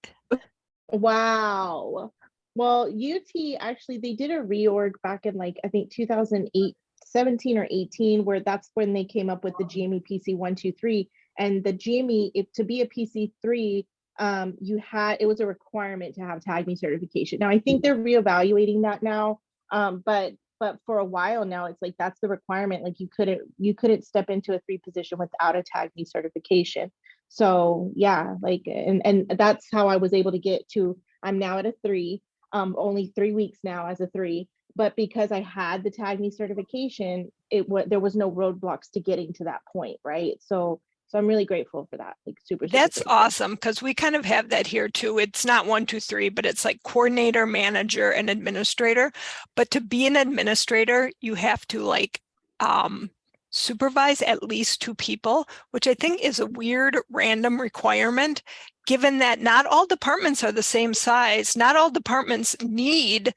Wow. Well, UT actually, they did a reorg back in like, I think 2008, 17 or 18, where that's when they came up with the GME PC 123. And the GME, if to be a PC3, it was a requirement to have TAGME certification. Now I think they're reevaluating that now. But for a while now, it's like that's the requirement. Like you couldn't step into a 3 position without a TAGME certification. So yeah, like and that's how I was able to get to, I'm now at a 3, only 3 weeks now as a 3. But because I had the TAGME certification, there was no roadblocks to getting to that point, right? So I'm really grateful for that. Like super That's grateful. awesome, because we kind of have that here too. It's not 1, 2, 3, but it's like coordinator, manager, and administrator. But to be an administrator, you have to like supervise at least 2 people, which I think is a weird random requirement, given that not all departments are the same size. Not all departments need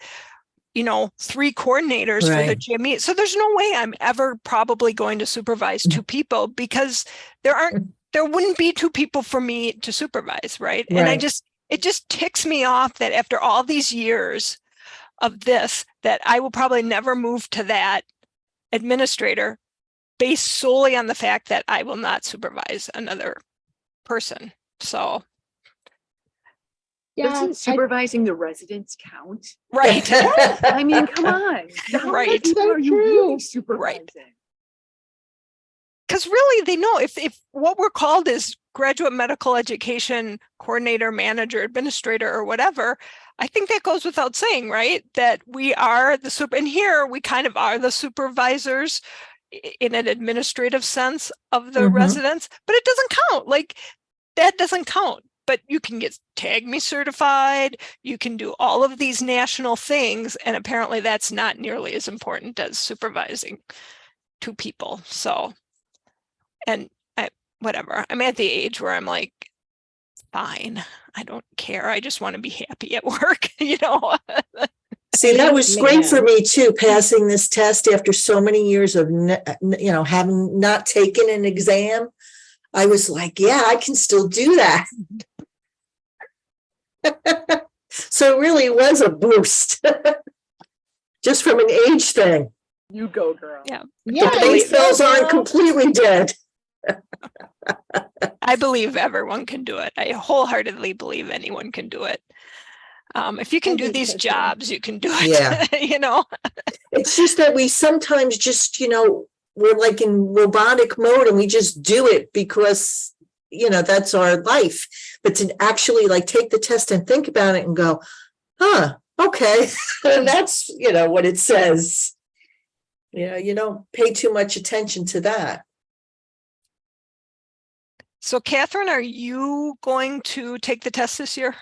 3 coordinators for the Right. GME. So there's no way I'm ever probably going to supervise 2 people, because there wouldn't be 2 people for me to supervise, right? And Right. it just ticks me off that after all these years of this, that I will probably never move to that administrator based solely on the fact that I will not supervise another person. So, Yeah, Doesn't supervising the residents count? right. I mean, come on. How Right. many people So are you really true. supervising? Because really, they know if what we're called is graduate medical education coordinator, manager, administrator, or whatever, I think that goes without saying, right? That we are and here we kind of are the supervisors in an administrative sense of the Mhm. residents, but it doesn't count. Like that doesn't count. But you can get TAGME certified, you can do all of these national things, and apparently that's not nearly as important as supervising 2 people. So, and whatever, I'm at the age where I'm like, fine, I don't care. I just want to be happy at work, See, that was great for Amen. me too, passing this test after so many years of, having not taken an exam. I was like, yeah, I can still do that. So it really was a boost. Just from an age thing. You go, girl. Yeah. Yeah, The brain you cells go, aren't girl. completely dead. I believe everyone can do it. I wholeheartely believe anyone can do it. If you can I do think these so, too. jobs, you can do it. Yeah. It's just that we sometimes just, we're like in robotic mode and we just do it because, that's our life. But to actually like take the test and think about it and go, okay. And that's, what it says. You don't pay too much attention to that. So Catherine, are you going to take the test this year?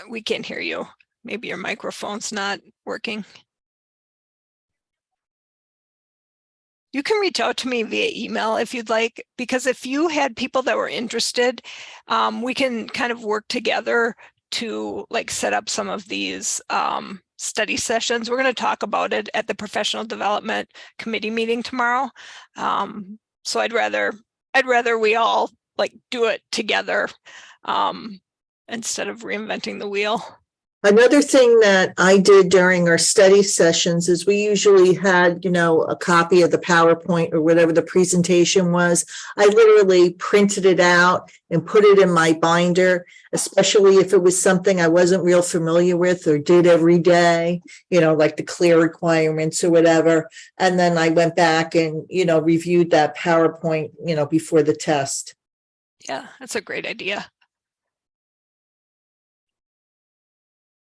We can't hear you. Maybe your microphone's not working. You can reach out to me via email if you'd like, because if you had people that were interested, we can kind of work together to like set up some of these study sessions. We're going to talk about it at the professional development committee meeting tomorrow. So I'd rather we all like do it together instead of reinventing the wheel. Another thing that I did during our study sessions is we usually had, a copy of the PowerPoint or whatever the presentation was. I literally printed it out and put it in my binder, especially if it was something I wasn't real familiar with or did every day, like the clear requirements or whatever. And then I went back and, reviewed that PowerPoint, before the test. Yeah, that's a great idea.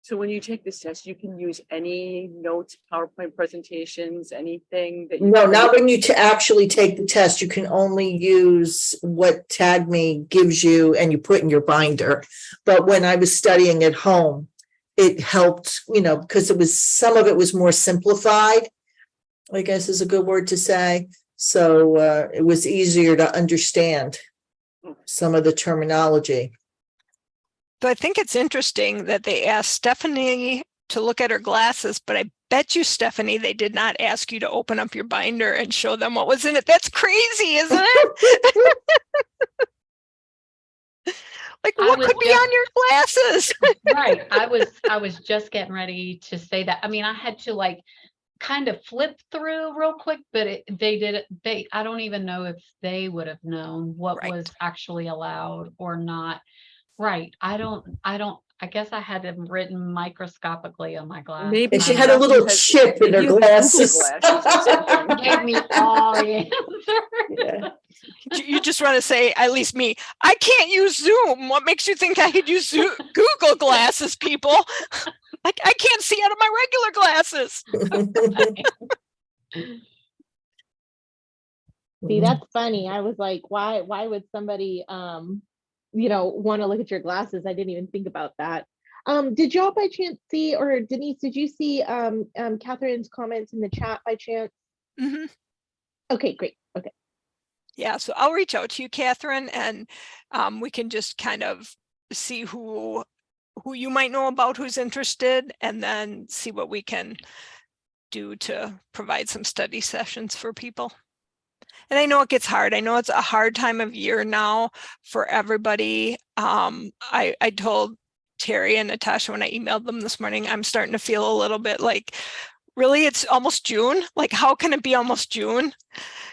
So when you take this test, you can use any notes, PowerPoint presentations, anything that you. No, not when you actually take the test. You can only use what TAGME gives you and you put in your binder. But when I was studying at home, it helped, because some of it was more simplified, I guess is a good word to say. So it was easier to understand some of the terminology. So I think it's interesting that they asked Stephanie to look at her glasses, but I bet you, Stephanie, they did not ask you to open up your binder and show them what was in it. That's crazy, isn't it? Like, what could be on your glasses? Right. I was just getting ready to say that. I mean, I had to kind of flip through real quick, but I don't even know if they would have known what Right. was actually allowed or not. Right. I guess I had them written microscopically on my glass. Maybe And she had a little because chip in her you have glasses. Google glasses or something. Gave me all the Yeah. You just want to say, at least me, I can't use Zoom. What makes you think I could use Google glasses, people? I can't see out of my regular glasses. See, that's funny. I was like, why would somebody want to look at your glasses? I didn't even think about that. Did y'all by chance see, or Denise, did you see Catherine's comments in the chat by chance? Mm-hmm. Okay, great. Okay. Yeah, so I'll reach out to you, Catherine, and we can just kind of see who you might know about who's interested, and then see what we can do to provide some study sessions for people. And I know it gets hard. I know it's a hard time of year now for everybody. I told Terry and Natasha when I emailed them this morning, I'm starting to feel a little bit like, really, it's almost June? Like, how can it be almost June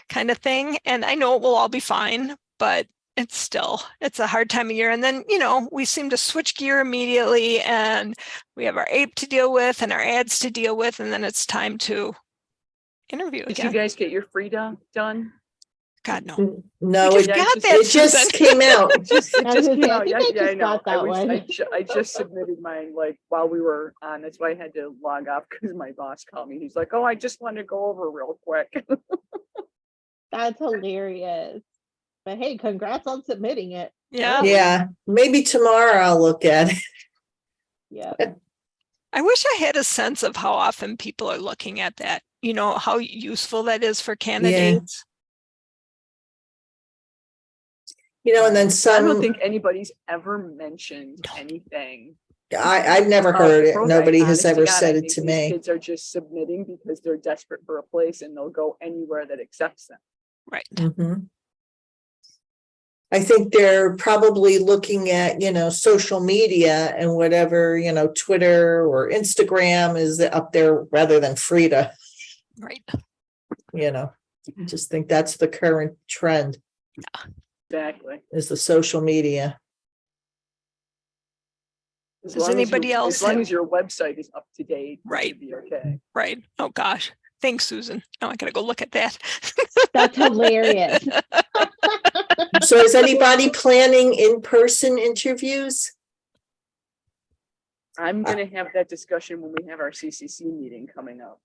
kind of thing? And I know it will all be fine, but it's a hard time of year. And then, we seem to switch gear immediately, and we have our APE to deal with and our ads to deal with, and then it's time to interview Did again. you guys get your FRIDA done? God, no. No, We it just got that, it just Susan. came out. It just I was came gonna say, I out. think Yeah, I yeah, I just know. got that one. I just submitted mine while we were on. That's why I had to log off because my boss called me. He's like, "Oh, I just want to go over real quick." That's hilarious. But hey, congrats on submitting it. Yeah. Yeah, maybe tomorrow I'll look at it. Yeah. I wish I had a sense of how often people are looking at that, how useful that is for candidates. And then I don't some, think anybody's ever mentioned anything. I've never about heard the it. program. Nobody has Honest to ever God, I said it think to these me. Kids are just submitting because they're desperate for a place and they'll go anywhere that accepts them. Right. Mhm. I think they're probably looking at, social media and whatever, Twitter or Instagram is up there rather than Frida. Right. I just think that's the current trend Exactly. is the social media. Does anybody else As long have- as your website is up to date, it Right. should be okay. Right. Oh gosh. Thanks, Susan. Now I gotta go look at that. That's hilarious. So is anybody planning in-person interviews? I'm gonna have that discussion when we have our CCC meeting coming up.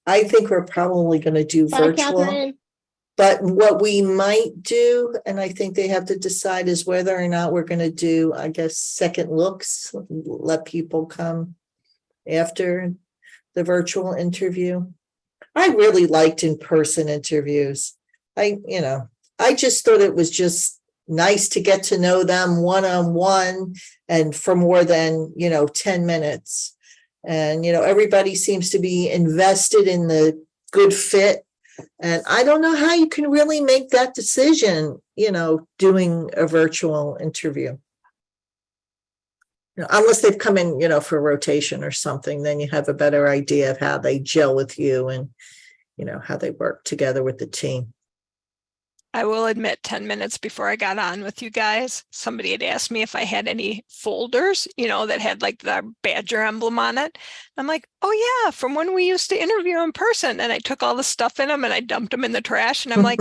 I think we're probably going to do Bye, virtual. Catherine. But what we might do, and I think they have to decide, is whether or not we're going to do, I guess, second looks, let people come after the virtual interview. I really liked in-person interviews. I just thought it was just nice to get to know them one-on-one and for more than, 10 minutes. And, everybody seems to be invested in the good fit. And I don't know how you can really make that decision, doing a virtual interview. Unless they've come in, for rotation or something, then you have a better idea of how they gel with you and, how they work together with the team. I will admit 10 minutes before I got on with you guys, somebody had asked me if I had any folders, that had like the badger emblem on it. I'm like, oh yeah, from when we used to interview in person. And I took all the stuff in them and I dumped them in the trash. And I'm like,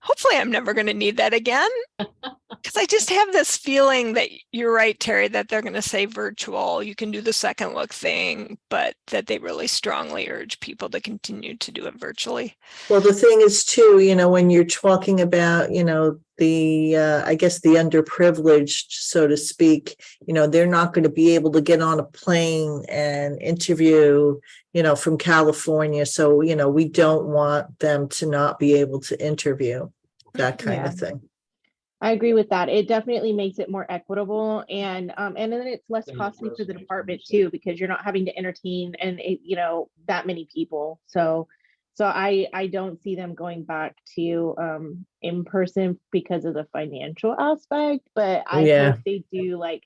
hopefully I'm never going to need that again. Because I just have this feeling that you're right, Terry, that they're going to say virtual, you can do the second look thing, but that they really strongly urge people to continue to do it virtually. Well, the thing is too, when you're talking about, I guess the underprivileged, so to speak, they're not going to be able to get on a plane and interview, from California. So, we don't want them to not be able to interview, that kind of thing. I agree with that. It definitely makes it more equitable, and then it's less costly for the department too, because you're not having to entertain that many people. So I don't see them going back to in person because of the financial aspect, but I hope they do, like,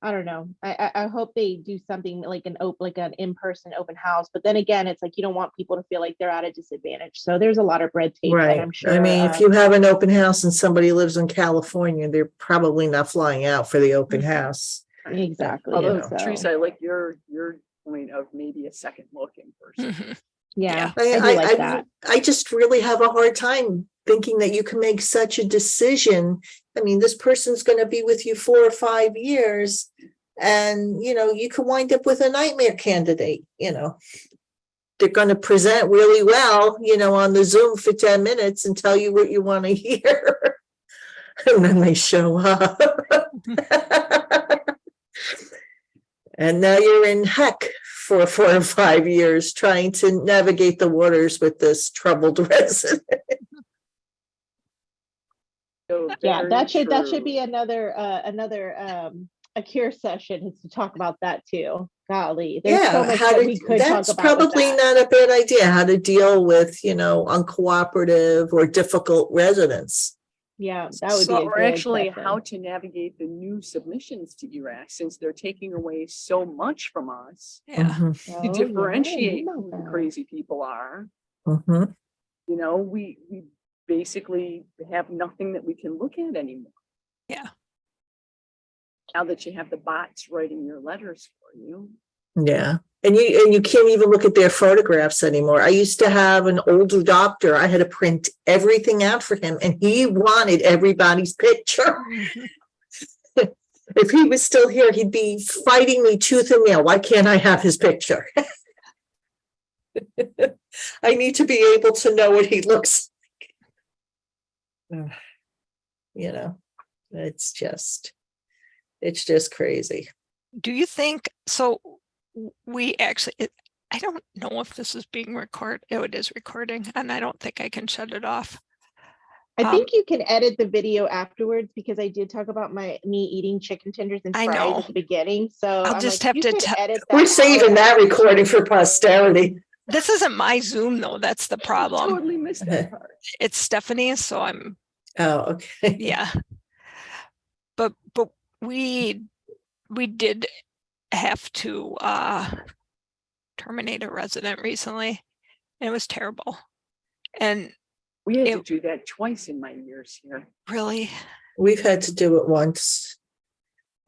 I don't know. I hope they do something like an in-person open house. But then again, it's like you don't want people to feel like they're at a disadvantage. So there's a lot of red tape that I'm sure. I mean, if you have an open house and somebody lives in California, they're probably not flying out for the open house. Exactly. Although, So, Teresa, I like your point of maybe a second look in person. Mhm. yeah, Yeah. I do like that. I just really have a hard time thinking that you can make such a decision. I mean, this person's going to be with you 4 or 5 years, and you could wind up with a nightmare candidate. They're going to present really well, on the Zoom for 10 minutes and tell you what you want to hear, and then they show up. And now you're in heck for 4 or 5 years trying to navigate the waters with this troubled resident. So Yeah, very that should true. be another ACURe session, is to talk about that too. Golly, there's so much that we could talk that's about. With probably that. not a bad idea, how to deal with, uncooperative or difficult residents. Yeah, that would be a Or good actually session. how to navigate the new submissions to URAC, since they're taking away so much from us, Yeah. Mhm, to Oh, yeah, I differentiate didn't know who the that. crazy people are. mhm. We basically have nothing that we can look at anymore. Yeah. Now that you have the bots writing your letters for you. Yeah. And you can't even look at their photographs anymore. I used to have an older doctor. I had to print everything out for him, and he wanted everybody's picture. Mhm. If he was still here, he'd be fighting me tooth and nail. Why can't I have his picture? I need to be able to know what he looks like. It's just crazy. Do you think so? We actually, I don't know if this is being recorded. Oh, it is recording, and I don't think I can shut it off. I think you can edit the video afterwards, because I did talk about me eating chicken tenders and I fries know. at the beginning. So I'll I'm just like, have you to could edit that We're out saving that after. recording for posterity. This isn't my Zoom though. That's the problem. Totally missed that part. It's Stephanie's, so I'm Oh, okay. yeah. But we did have to terminate a resident recently. It was terrible. And We had to do that twice in my years here. really, We've had to do it once.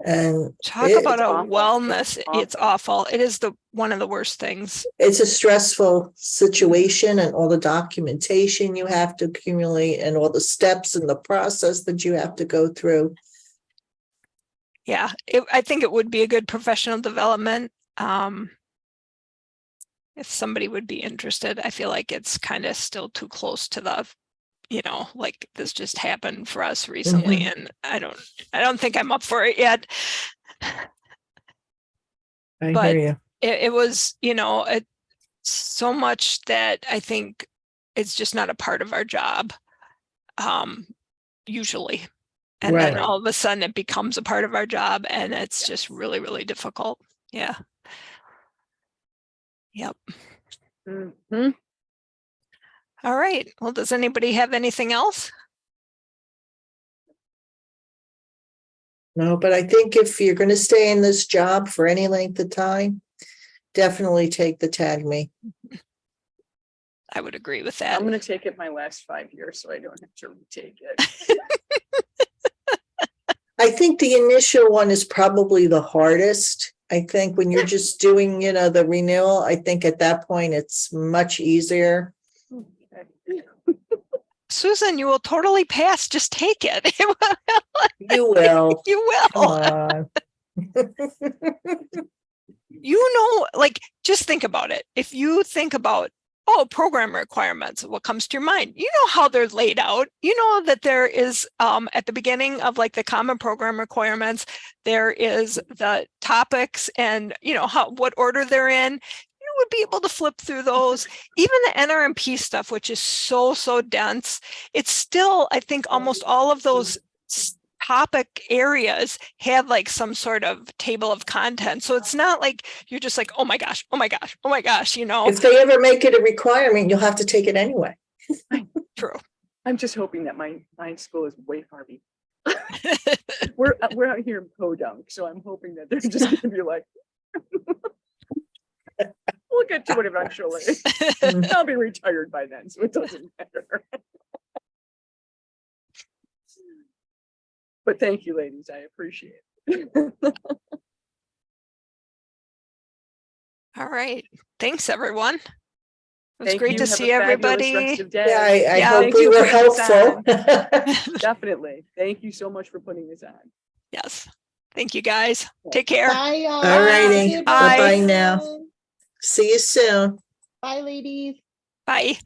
And talk it- about a awful. wellness. It's Awful. awful. It is one of the worst things. it's a stressful situation, and all the documentation you have to accumulate and all the steps in the process that you have to go through. Yeah, I think it would be a good professional development. If somebody would be interested, I feel like it's kind of still too close to the, like this just happened for us recently, and I don't think I'm up for it yet. I But hear you. it was, so much that I think it's just not a part of our job, usually. And then Right. all of a sudden it becomes a part of our job, and it's just really, really difficult. Yeah. Yep. Mhm. All right. Well, does anybody have anything else? No, but I think if you're going to stay in this job for any length of time, definitely take the TAGME. I would agree with I'm that. gonna take it my last 5 years, so I don't have to retake it. I think the initial one is probably the hardest. I think when you're just doing, the renewal, I think at that point it's much easier. Okay. Susan, you will totally pass. Just take it. You will. You Come will. on. Just think about it. If you think about, program requirements, what comes to your mind? You know how they're laid out. You know that there is, at the beginning of like the common program requirements, there is the topics and, what order they're in. You would be able to flip through those. Even the NRMP stuff, which is so dense, it's still, I think almost all of those topic areas have like some sort of table of content. So it's not like you're just like, oh my gosh. If they ever make it a requirement, you'll have to take it anyway. True. I'm just hoping that my school is way Harvey. We're out here in Podunk, so I'm hoping that they're just gonna be like, we'll get to it eventually. I'll be retired by then, so it doesn't matter. But thank you, ladies. I appreciate it. All right. Thanks, everyone. It was Thank great you. to Have a see fabulous everybody. rest of day. Yeah, I Yeah, hope thank we you were for putting this helpful. Definitely. Thank you so much for putting this on. Yes. Thank you, guys. Take care. Bye, y'all. All righty. Good Bye. Bye-bye now. one. See you soon. Bye, ladies. Bye.